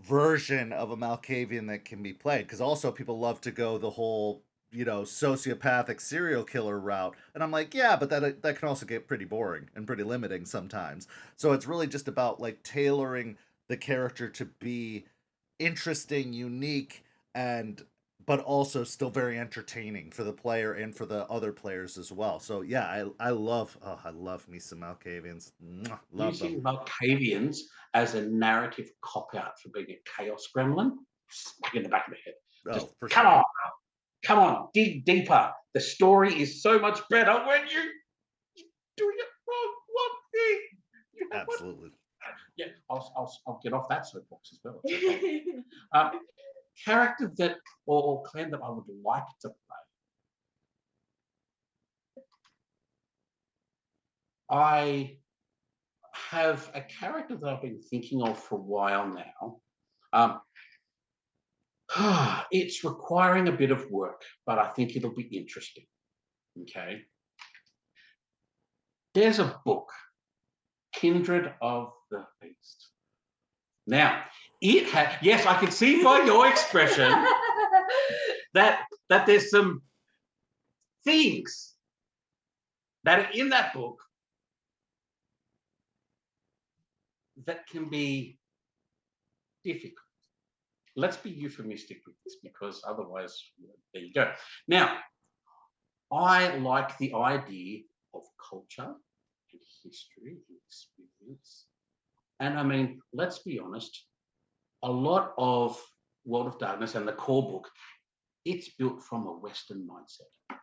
version of a Malkavian that can be played. Because also people love to go the whole, sociopathic serial killer route, and I'm like, yeah, but that can also get pretty boring and pretty limiting sometimes. So it's really just about like tailoring the character to be interesting, unique, and but also still very entertaining for the player and for the other players as well. So yeah, I love me some Malkavians. Mwah, love them. Using Malkavians as a narrative cop out for being a chaos gremlin, smack in the back of the head. Just Oh, for come sure. on, come on, dig deeper. The story is so much better when you're doing it wrong. One thing. You have one- Absolutely. Yeah, I'll get off that soapbox as well. Character that or clan that I would like to play. I have a character that I've been thinking of for a while now. It's requiring a bit of work, but I think it'll be interesting. Okay. There's a book, Kindred of the Beast. Now, it has, yes, I can see by your expression that there's some things that are in that book that can be difficult. Let's be euphemistic with this, because otherwise, there you go. Now, I like the idea of culture and history and experience. And I mean, let's be honest, a lot of World of Darkness and the core book, it's built from a Western mindset.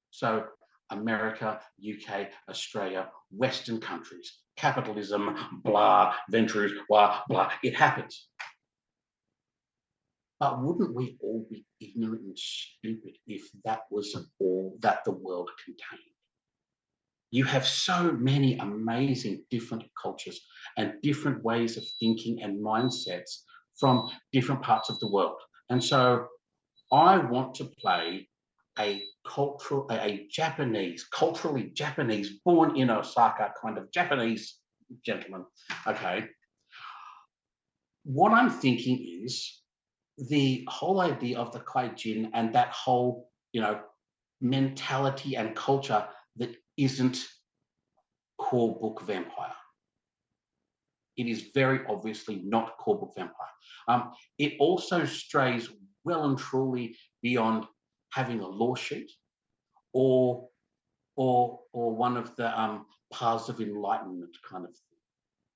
So America, UK, Australia, Western countries, capitalism, blah, ventures, blah, blah, it happens. But wouldn't we all be ignorant and stupid if that was all that the world contained? You have so many amazing different cultures and different ways of thinking and mindsets from different parts of the world. And so I want to play a Japanese, culturally Japanese, born in Osaka kind of Japanese gentleman. Okay. What I'm thinking is the whole idea of the kaijin and that whole, mentality and culture that isn't core book vampire. It is very obviously not core book vampire. It also strays well and truly beyond having a lore sheet or one of the paths of enlightenment kind of thing.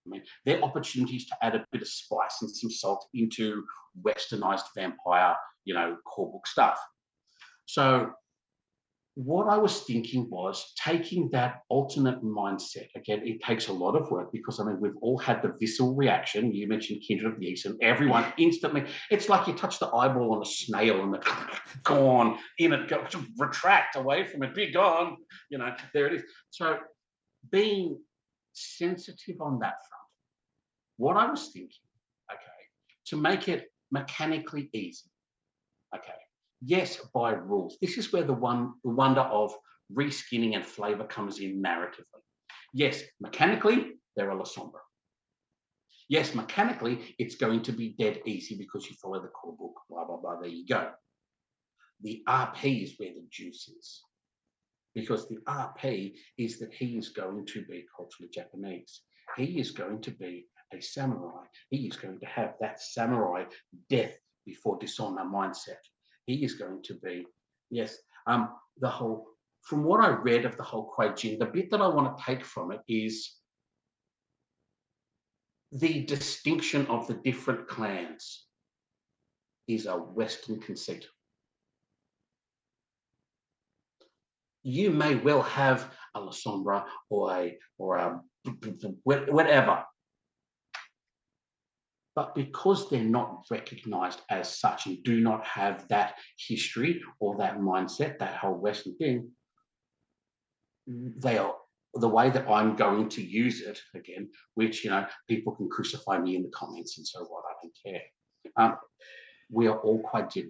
I mean, there are opportunities to add a bit of spice and some salt into westernized vampire, core book stuff. So what I was thinking was taking that alternate mindset. Again, it takes a lot of work because, I mean, we've all had the visceral reaction. You mentioned Kindred of the East, and everyone instantly, it's like you touch the eyeball on a snail and it's gone in it, go, retract away from it, be gone. There it is. So being sensitive on that front, what I was thinking, okay, to make it mechanically easy, okay, yes, by rules. This is where the wonder of reskinning and flavor comes in narratively. Yes, mechanically, they're a La Sombra. Yes, mechanically, it's going to be dead easy because you follow the core book, blah, blah, blah, there you go. The RP is where the juice is. Because the RP is that he is going to be culturally Japanese. He is going to be a samurai. He is going to have that samurai death before dishonor mindset. He is going to be, yes, the whole, from what I read of the whole Kwaijin, the bit that I want to take from it is the distinction of the different clans is a Western conceit. You may well have a La Sombra or a whatever, but because they're not recognized as such and do not have that history or that mindset, that whole Western thing, they are the way that I'm going to use it again, which, people can crucify me in the comments and so what, I don't care. We are all quite dead.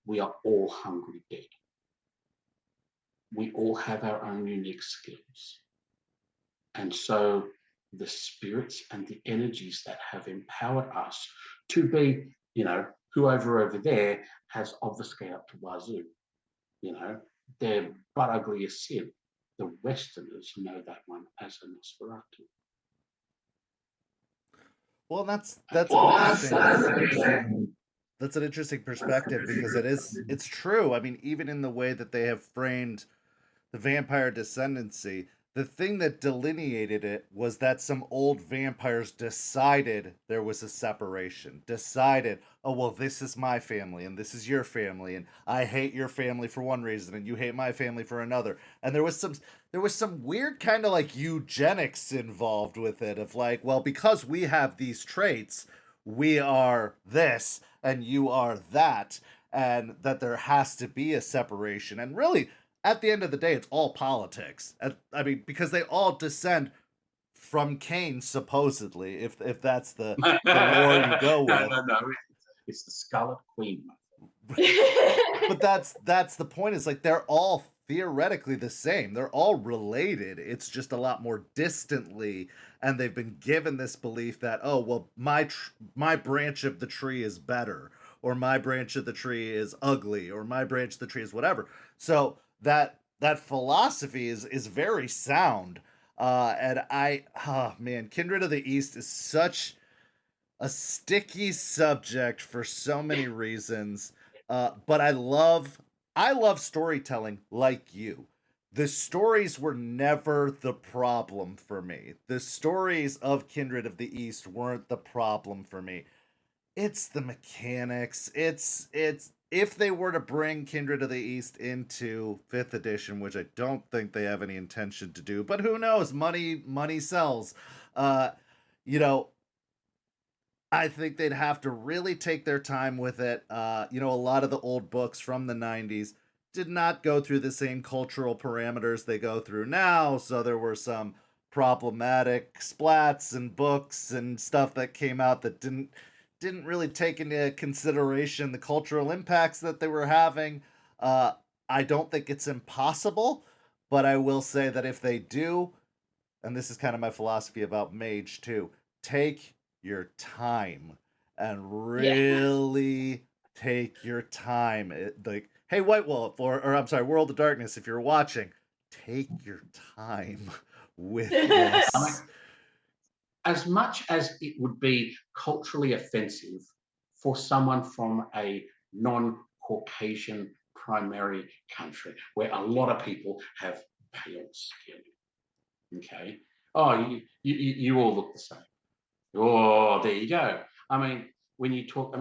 We are all hungry dead. we all have our own unique skills. And so the spirits and the energies that have empowered us to be, whoever over there has obfuscated up to wazoo, they're but ugly as sin. The Westerners know that one as a Nosferatu. Well, that's an interesting perspective because it's true. I mean, even in the way that they have framed the vampire descendancy, the thing that delineated it was that some old vampires decided there was a separation. Decided, oh well, this is my family and this is your family, and I hate your family for one reason and you hate my family for another. And there was some weird kind of like eugenics involved with it of like, well, because we have these traits, we are this and you are that, and that there has to be a separation. And really, at the end of the day, it's all politics. I mean, because they all descend from Cain, supposedly, if that's the lore you go with. No. It's the Scarlet Queen. But that's the point. Is like they're all theoretically the same. They're all related. It's just a lot more distantly, and they've been given this belief that, oh well, my branch of the tree is better, or my branch of the tree is ugly, or my branch of the tree is whatever. So that philosophy is very sound. Man, Kindred of the East is such a sticky subject for so many reasons. But I love storytelling like you. The stories were never the problem for me. The stories of Kindred of the East weren't the problem for me. It's the mechanics. It's if they were to bring Kindred of the East into 5th edition, which I don't think they have any intention to do, but who knows? Money sells. You know, I think they'd have to really take their time with it. A lot of the old books from the 90s did not go through the same cultural parameters they go through now, so there were some problematic splats and books and stuff that came out that didn't really take into consideration the cultural impacts that they were having. I don't think it's impossible, but I will say that if they do, and this is kind of my philosophy about Mage too, take your time and really take your time. Like, hey, White Wolf, or I'm sorry, World of Darkness, if you're watching, take your time with this. As much as it would be culturally offensive for someone from a non-Caucasian primary country where a lot of people have pale skin, okay? Oh, you all look the same. Oh, there you go. I mean, when you talk,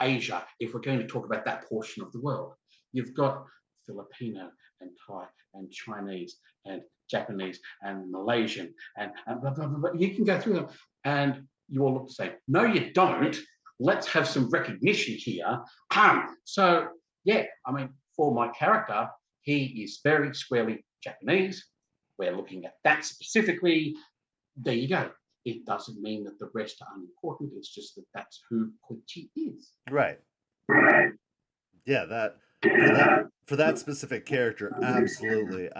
Asia, if we're going to talk about that portion of the world, you've got Filipino and Thai and Chinese and Japanese and Malaysian and blah, blah, blah, blah. You can go through them and you all look the same. No, you don't. Let's have some recognition here. So, yeah, for my character, he is very squarely Japanese. We're looking at that specifically. There you go. It doesn't mean that the rest are unimportant. It's just that that's who Koichi is. Right. Yeah, for that specific character, absolutely.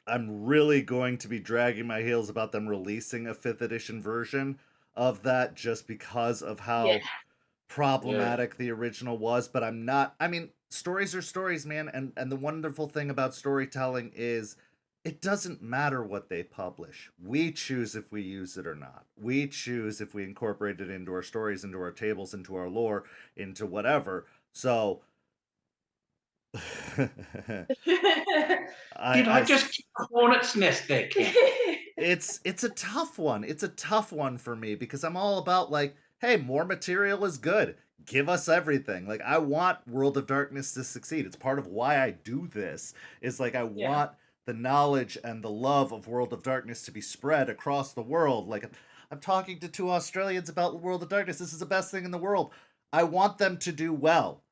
I'm really going to be dragging my heels about them releasing a 5th edition version of that just because of how problematic the original was. But I'm not. Stories are stories, man, and the wonderful thing about storytelling is it doesn't matter what they publish. We choose if we use it or not. We choose if we incorporate it into our stories, into our tables, into our lore, into whatever. So I just keep a hornet's nest there, Ken? It's a tough one. It's a tough one for me because I'm all about like, hey, more material is good. Give us everything. Like, I want World of Darkness to succeed. It's part of why I do this. Is like I want the knowledge and the love of World of Darkness to be spread across the world. Like, I'm talking to 2 Australians about World of Darkness. This is the best thing in the world. I want them to do well,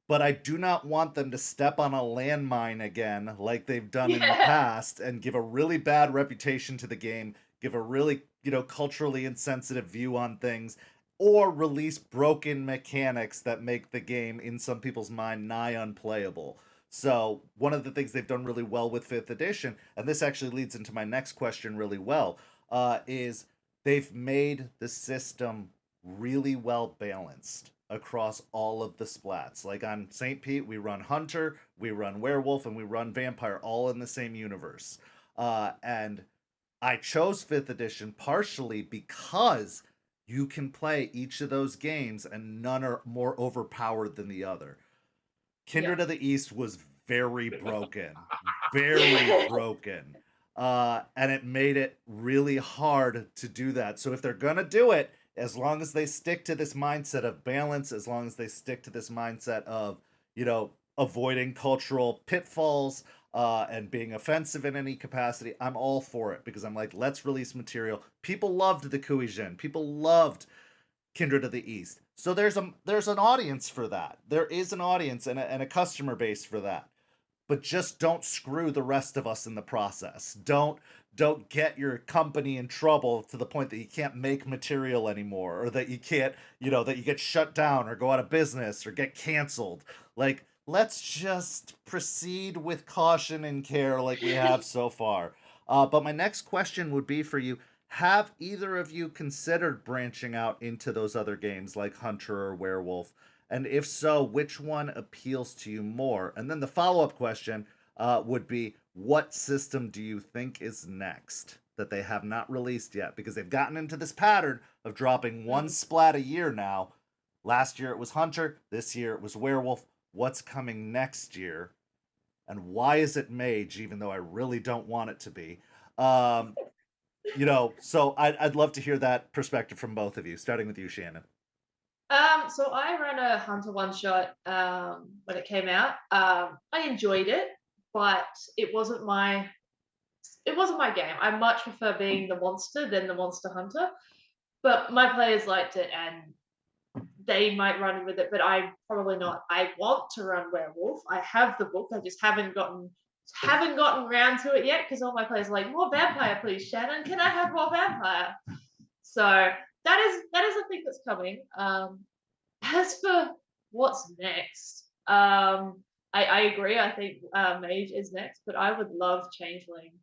but I do not want them to step on a landmine again like they've done in the past and give a really bad reputation to the game, give a really, culturally insensitive view on things, or release broken mechanics that make the game, in some people's mind, nigh unplayable. So one of the things they've done really well with 5th edition, and this actually leads into my next question really well, is they've made the system really well balanced across all of the splats. Like on St. Pete, we run Hunter, we run Werewolf, and we run Vampire all in the same universe. And I chose 5th edition partially because you can play each of those games and none are more overpowered than the other. Kindred of the East was very broken, very broken. And it made it really hard to do that. So if they're going to do it, as long as they stick to this mindset of balance, as long as they stick to this mindset of, avoiding cultural pitfalls and being offensive in any capacity, I'm all for it because I'm like, let's release material. People loved the Kuijin. People loved Kindred of the East. So there's an audience for that. There is an audience and a customer base for that. But just don't screw the rest of us in the process. Don't get your company in trouble to the point that you can't make material anymore, or that you can't, that you get shut down or go out of business or get canceled. Like, let's just proceed with caution and care like we have so far. But my next question would be for you. Have either of you considered branching out into those other games like Hunter or Werewolf? And if so, which one appeals to you more? And then the follow-up question would be, what system do you think is next that they have not released yet? Because they've gotten into this pattern of dropping one splat a year now. Last year it was Hunter. This year it was Werewolf. What's coming next year? And why is it Mage, even though I really don't want it to be? So I'd love to hear that perspective from both of you, starting with you, Shannon. So I ran a Hunter one shot when it came out. I enjoyed it, but it wasn't my game. I much prefer being the monster than the monster hunter. But my players liked it and they might run with it, but I'm probably not. I want to run Werewolf. I have the book. I just haven't gotten around to it yet because all my players are like, more vampire, please, Shannon. Can I have more vampire? So that is a thing that's coming. As for what's next, I agree. I think Mage is next, but I would love Changeling.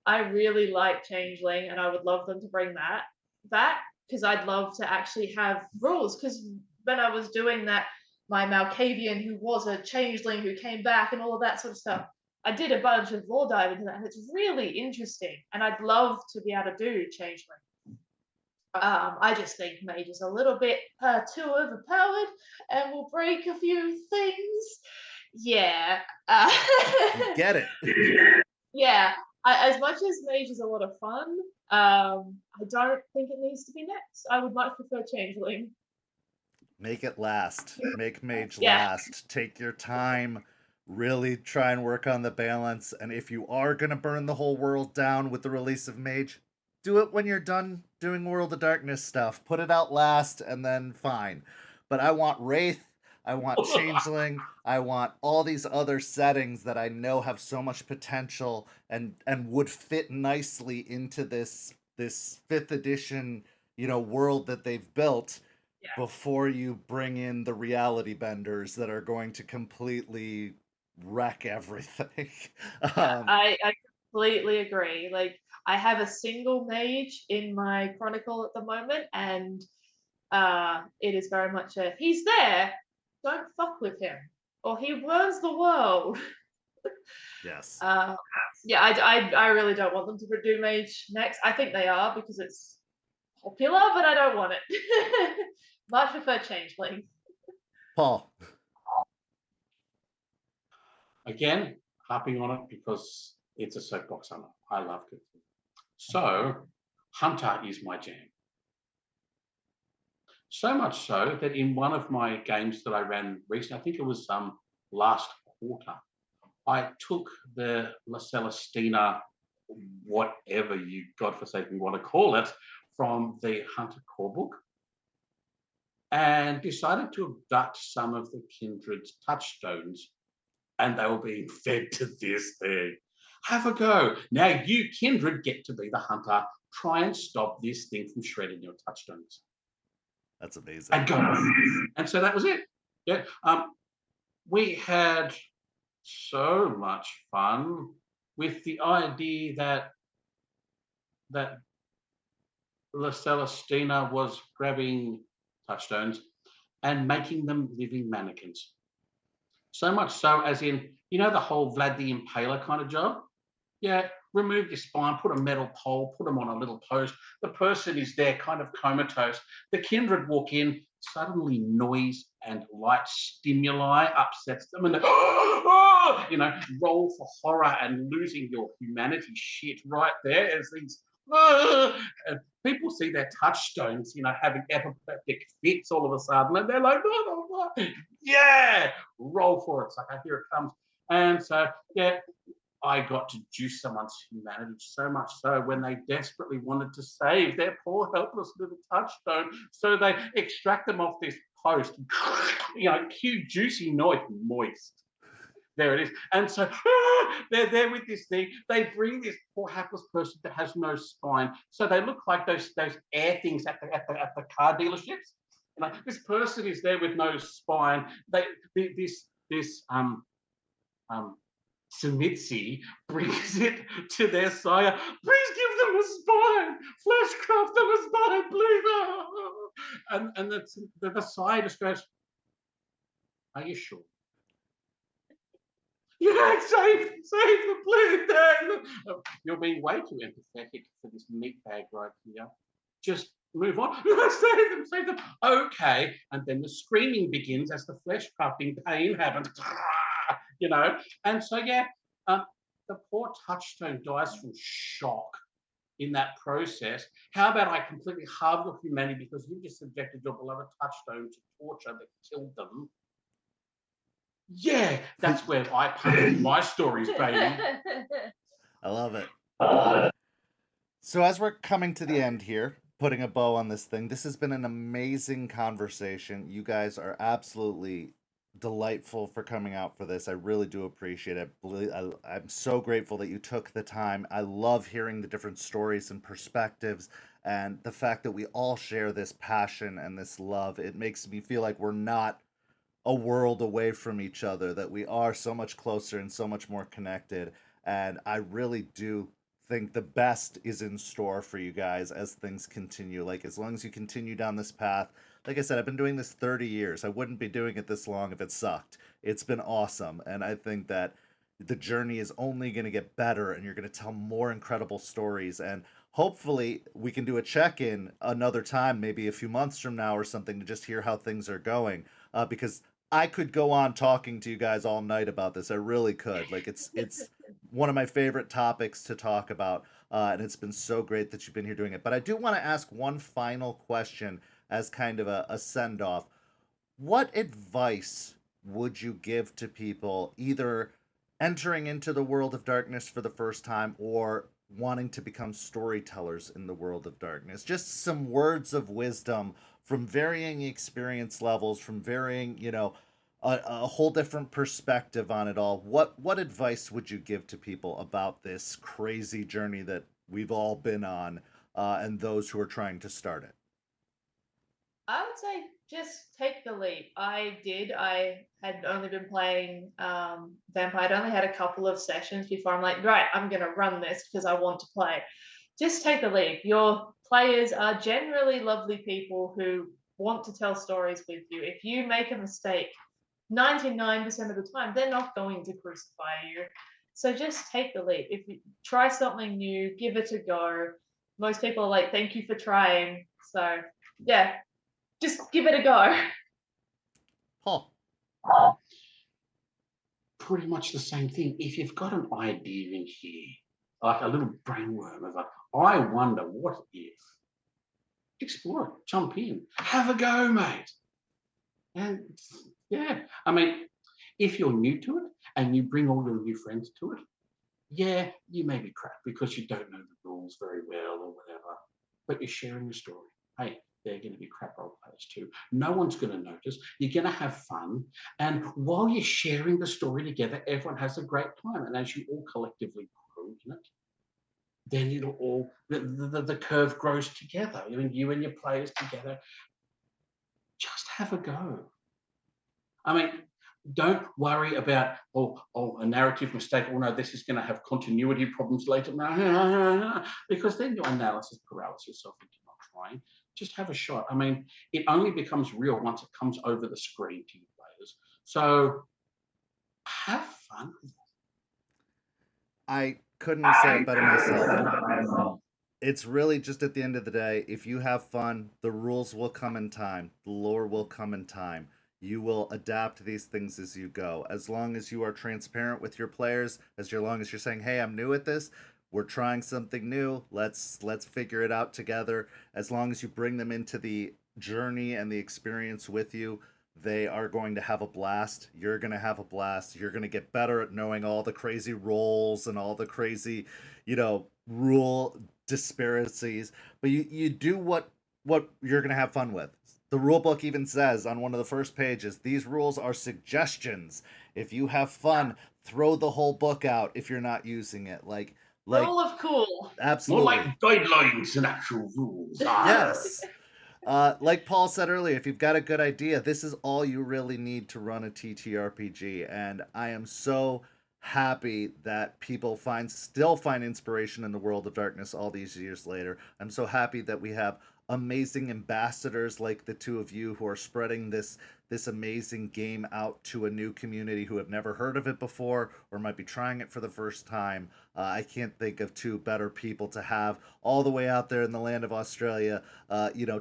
I really like Changeling, and I would love them to bring that back because I'd love to actually have rules. Because when I was doing that, my Malkavian, who was a Changeling who came back and all of that sort of stuff, I did a bunch of lore dive into that, and it's really interesting. And I'd love to be able to do Changeling. I just think Mage is a little bit too overpowered and will break a few things. Yeah. Get it. Yeah. As much as Mage is a lot of fun, I don't think it needs to be next. I would much prefer Changeling. Make it last. Make Mage last. Take your time. Really try and work on the balance. And if you are going to burn the whole world down with the release of Mage, do it when you're done doing World of Darkness stuff. Put it out last and then fine. But I want Wraith. I want Changeling. I want all these other settings that I know have so much potential and would fit nicely into this 5th edition, world that they've built before you bring in the reality benders that are going to completely wreck everything. I completely agree. Like, I have a single mage in my chronicle at the moment, and it is very much a he's there, don't fuck with him, or he runs the world. Yes. I really don't want them to do mage next. I think they are because it's popular, but I don't want it. Much prefer Changeling. Paul. Again, harping on it because it's a soapbox hunter. I loved it. So, Hunter is my jam. So much so that in one of my games that I ran recently, I think it was last quarter, I took the La Celestina, whatever you godforsaken want to call it, from the Hunter core book and decided to abduct some of the Kindred's touchstones, and they were being fed to this thing. Have a go. Now you, Kindred, get to be the hunter. Try and stop this thing from shredding your touchstones. That's amazing. And go. And so that was it. Yeah. We had so much fun with the idea that La Celestina was grabbing touchstones and making them living mannequins. So much so, as in, you know, the whole Vlad the Impaler kind of job? Yeah, remove your spine, put a metal pole, put them on a little post. The person is there kind of comatose. The kindred walk in, suddenly noise and light stimuli upsets them, and they, you know, roll for horror and losing your humanity shit right there as these. And people see their touchstones, you know, having apoplectic fits all of a sudden, and they're like, yeah, roll for it. It's like, here it comes. And so, yeah, I got to juice someone's humanity so much so when they desperately wanted to save their poor helpless little touchstone, so they extract them off this post, you know, cue juicy noise, moist. There it is. And so they're there with this thing. They bring this poor hapless person that has no spine, so they look like those air things at the car dealerships. You know, this person is there with no spine. This Samitsi brings it to their sire. Please give them a spine. Fleshcraft them a spine, please. And the sire just goes, are you sure? Yeah, save them, please. You're being way too empathetic for this meat bag right here. Just move on. Save them. Okay. And then the screaming begins as the flesh crafting pain happens. You know, and so yeah, the poor touchstone dies from shock in that process. How about I completely halve your humanity because you just subjected your beloved touchstone to torture that killed them? Yeah, that's where I punch my stories, baby. I love it. So as we're coming to the end here, putting a bow on this thing, this has been an amazing conversation. You guys are absolutely delightful for coming out for this. I really do appreciate it. I'm so grateful that you took the time. I love hearing the different stories and perspectives, and the fact that we all share this passion and this love. It makes me feel like we're not a world away from each other, that we are so much closer and so much more connected. And I really do think the best is in store for you guys as things continue. Like, as long as you continue down this path, like I said, I've been doing this 30 years. I wouldn't be doing it this long if it sucked. It's been awesome. And I think that the journey is only going to get better, and you're going to tell more incredible stories. And hopefully we can do a check-in another time, maybe a few months from now or something, to just hear how things are going, because I could go on talking to you guys all night about this. I really could. Like, it's one of my favorite topics to talk about, and it's been so great that you've been here doing it. But I do want to ask one final question as kind of a send-off. What advice would you give to people either entering into the world of darkness for the first time or wanting to become storytellers in the world of darkness? Just some words of wisdom from varying experience levels, from varying, a whole different perspective on it all. What advice would you give to people about this crazy journey that we've all been on, and those who are trying to start it? I would say just take the leap. I did. I had only been playing Vampire. I'd only had a couple of sessions before I'm like, right, I'm going to run this because I want to play. Just take the leap. Your players are generally lovely people who want to tell stories with you. If you make a mistake, 99% of the time, they're not going to crucify you. So just take the leap. If you try something new, give it a go. Most people are like, thank you for trying. So yeah, just give it a go. Paul. Pretty much the same thing. If you've got an idea in here, like a little brainworm of I wonder what if, explore it, jump in, have a go, mate. And yeah, I mean, if you're new to it and you bring all your new friends to it, yeah, you may be crap because you don't know the rules very well or whatever, but you're sharing a story. Hey, they're going to be crap role players too. No one's going to notice. You're going to have fun. And while you're sharing the story together, everyone has a great time. And as you all collectively grow in it, then it'll all, the curve grows together. I mean, you and your players together, just have a go. I mean, don't worry about a narrative mistake. Oh no, this is going to have continuity problems later. Because then your analysis paralysis yourself into not trying. Just have a shot. I mean, it only becomes real once it comes over the screen to you players. So have fun with it. I couldn't have said it better myself. It's really just at the end of the day, if you have fun, the rules will come in time, the lore will come in time. You will adapt these things as you go. As long as you are transparent with your players, long as you're saying, "Hey, I'm new at this. We're trying something new. Let's figure it out together." As long as you bring them into the journey and the experience with you, they are going to have a blast. You're going to have a blast. You're going to get better at knowing all the crazy roles and all the crazy, rule disparities. But you do what you're going to have fun with. The rule book even says on one of the first pages, these rules are suggestions. If you have fun, throw the whole book out if you're not using it. Like Rule of cool. absolutely. More like guidelines than actual rules. Yes. Like Paul said earlier, if you've got a good idea, this is all you really need to run a TTRPG. And I am so happy that people still find inspiration in the World of Darkness all these years later. I'm so happy that we have amazing ambassadors like the two of you who are spreading this amazing game out to a new community who have never heard of it before or might be trying it for the first time. I can't think of two better people to have all the way out there in the land of Australia,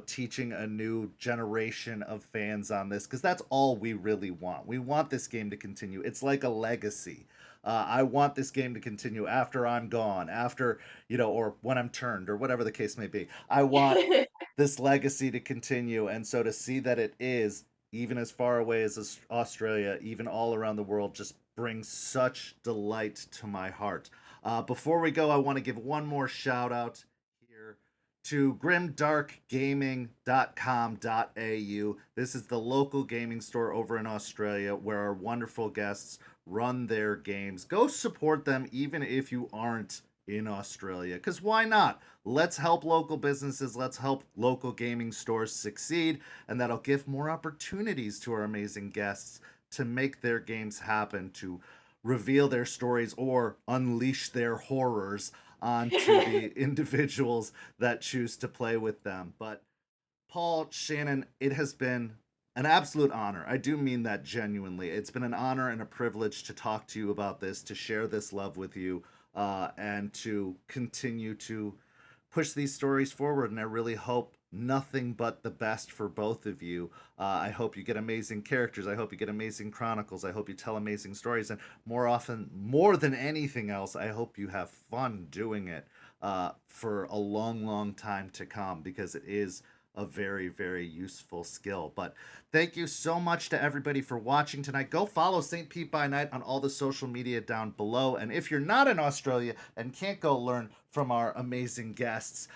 teaching a new generation of fans on this, because that's all we really want. We want this game to continue. It's like a legacy. I want this game to continue after I'm gone, after, or when I'm turned, or whatever the case may be. I want this legacy to continue. And so to see that it is, even as far away as Australia, even all around the world, just brings such delight to my heart. Before we go, I want to give one more shout out here to grimdarkgaming.com.au. This is the local gaming store over in Australia where our wonderful guests run their games. Go support them even if you aren't in Australia, because why not? Let's help local businesses, let's help local gaming stores succeed, and that'll give more opportunities to our amazing guests to make their games happen, to reveal their stories or unleash their horrors onto the individuals that choose to play with them. But Paul, Shannon, it has been an absolute honor. I do mean that genuinely. It's been an honor and a privilege to talk to you about this, to share this love with you, and to continue to push these stories forward. And I really hope nothing but the best for both of you. I hope you get amazing characters. I hope you get amazing chronicles. I hope you tell amazing stories. And more than anything else, I hope you have fun doing it for a long, long time to come, because it is a very, very useful skill. But thank you so much to everybody for watching tonight. Go follow St. Pete by Night on all the social media down below. And if you're not in Australia and can't go learn from our amazing guests,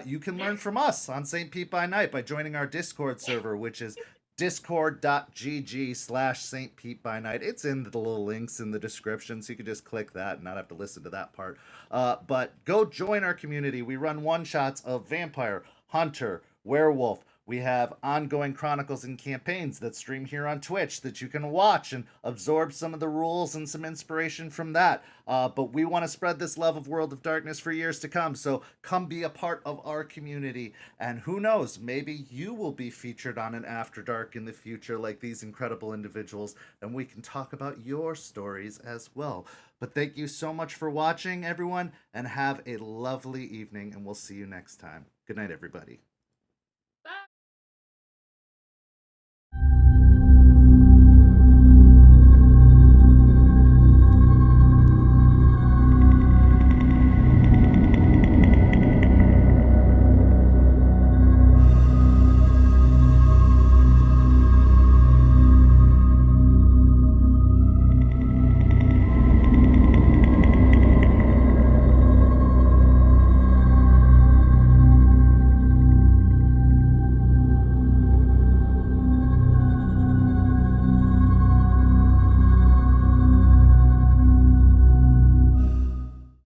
you can learn from us on St. Pete by Night by joining our Discord server, which is discord.gg/St. Pete by Night. It's in the little links in the description, so you can just click that and not have to listen to that part. But go join our community. We run one-shots of vampire, hunter, werewolf. We have ongoing chronicles and campaigns that stream here on Twitch that you can watch and absorb some of the rules and some inspiration from that. But we want to spread this love of World of Darkness for years to come. So come be a part of our community. And who knows, maybe you will be featured on an After Dark in the future like these incredible individuals. And we can talk about your stories as well. But thank you so much for watching, everyone. And have a lovely evening. And we'll see you next time. Good night, everybody.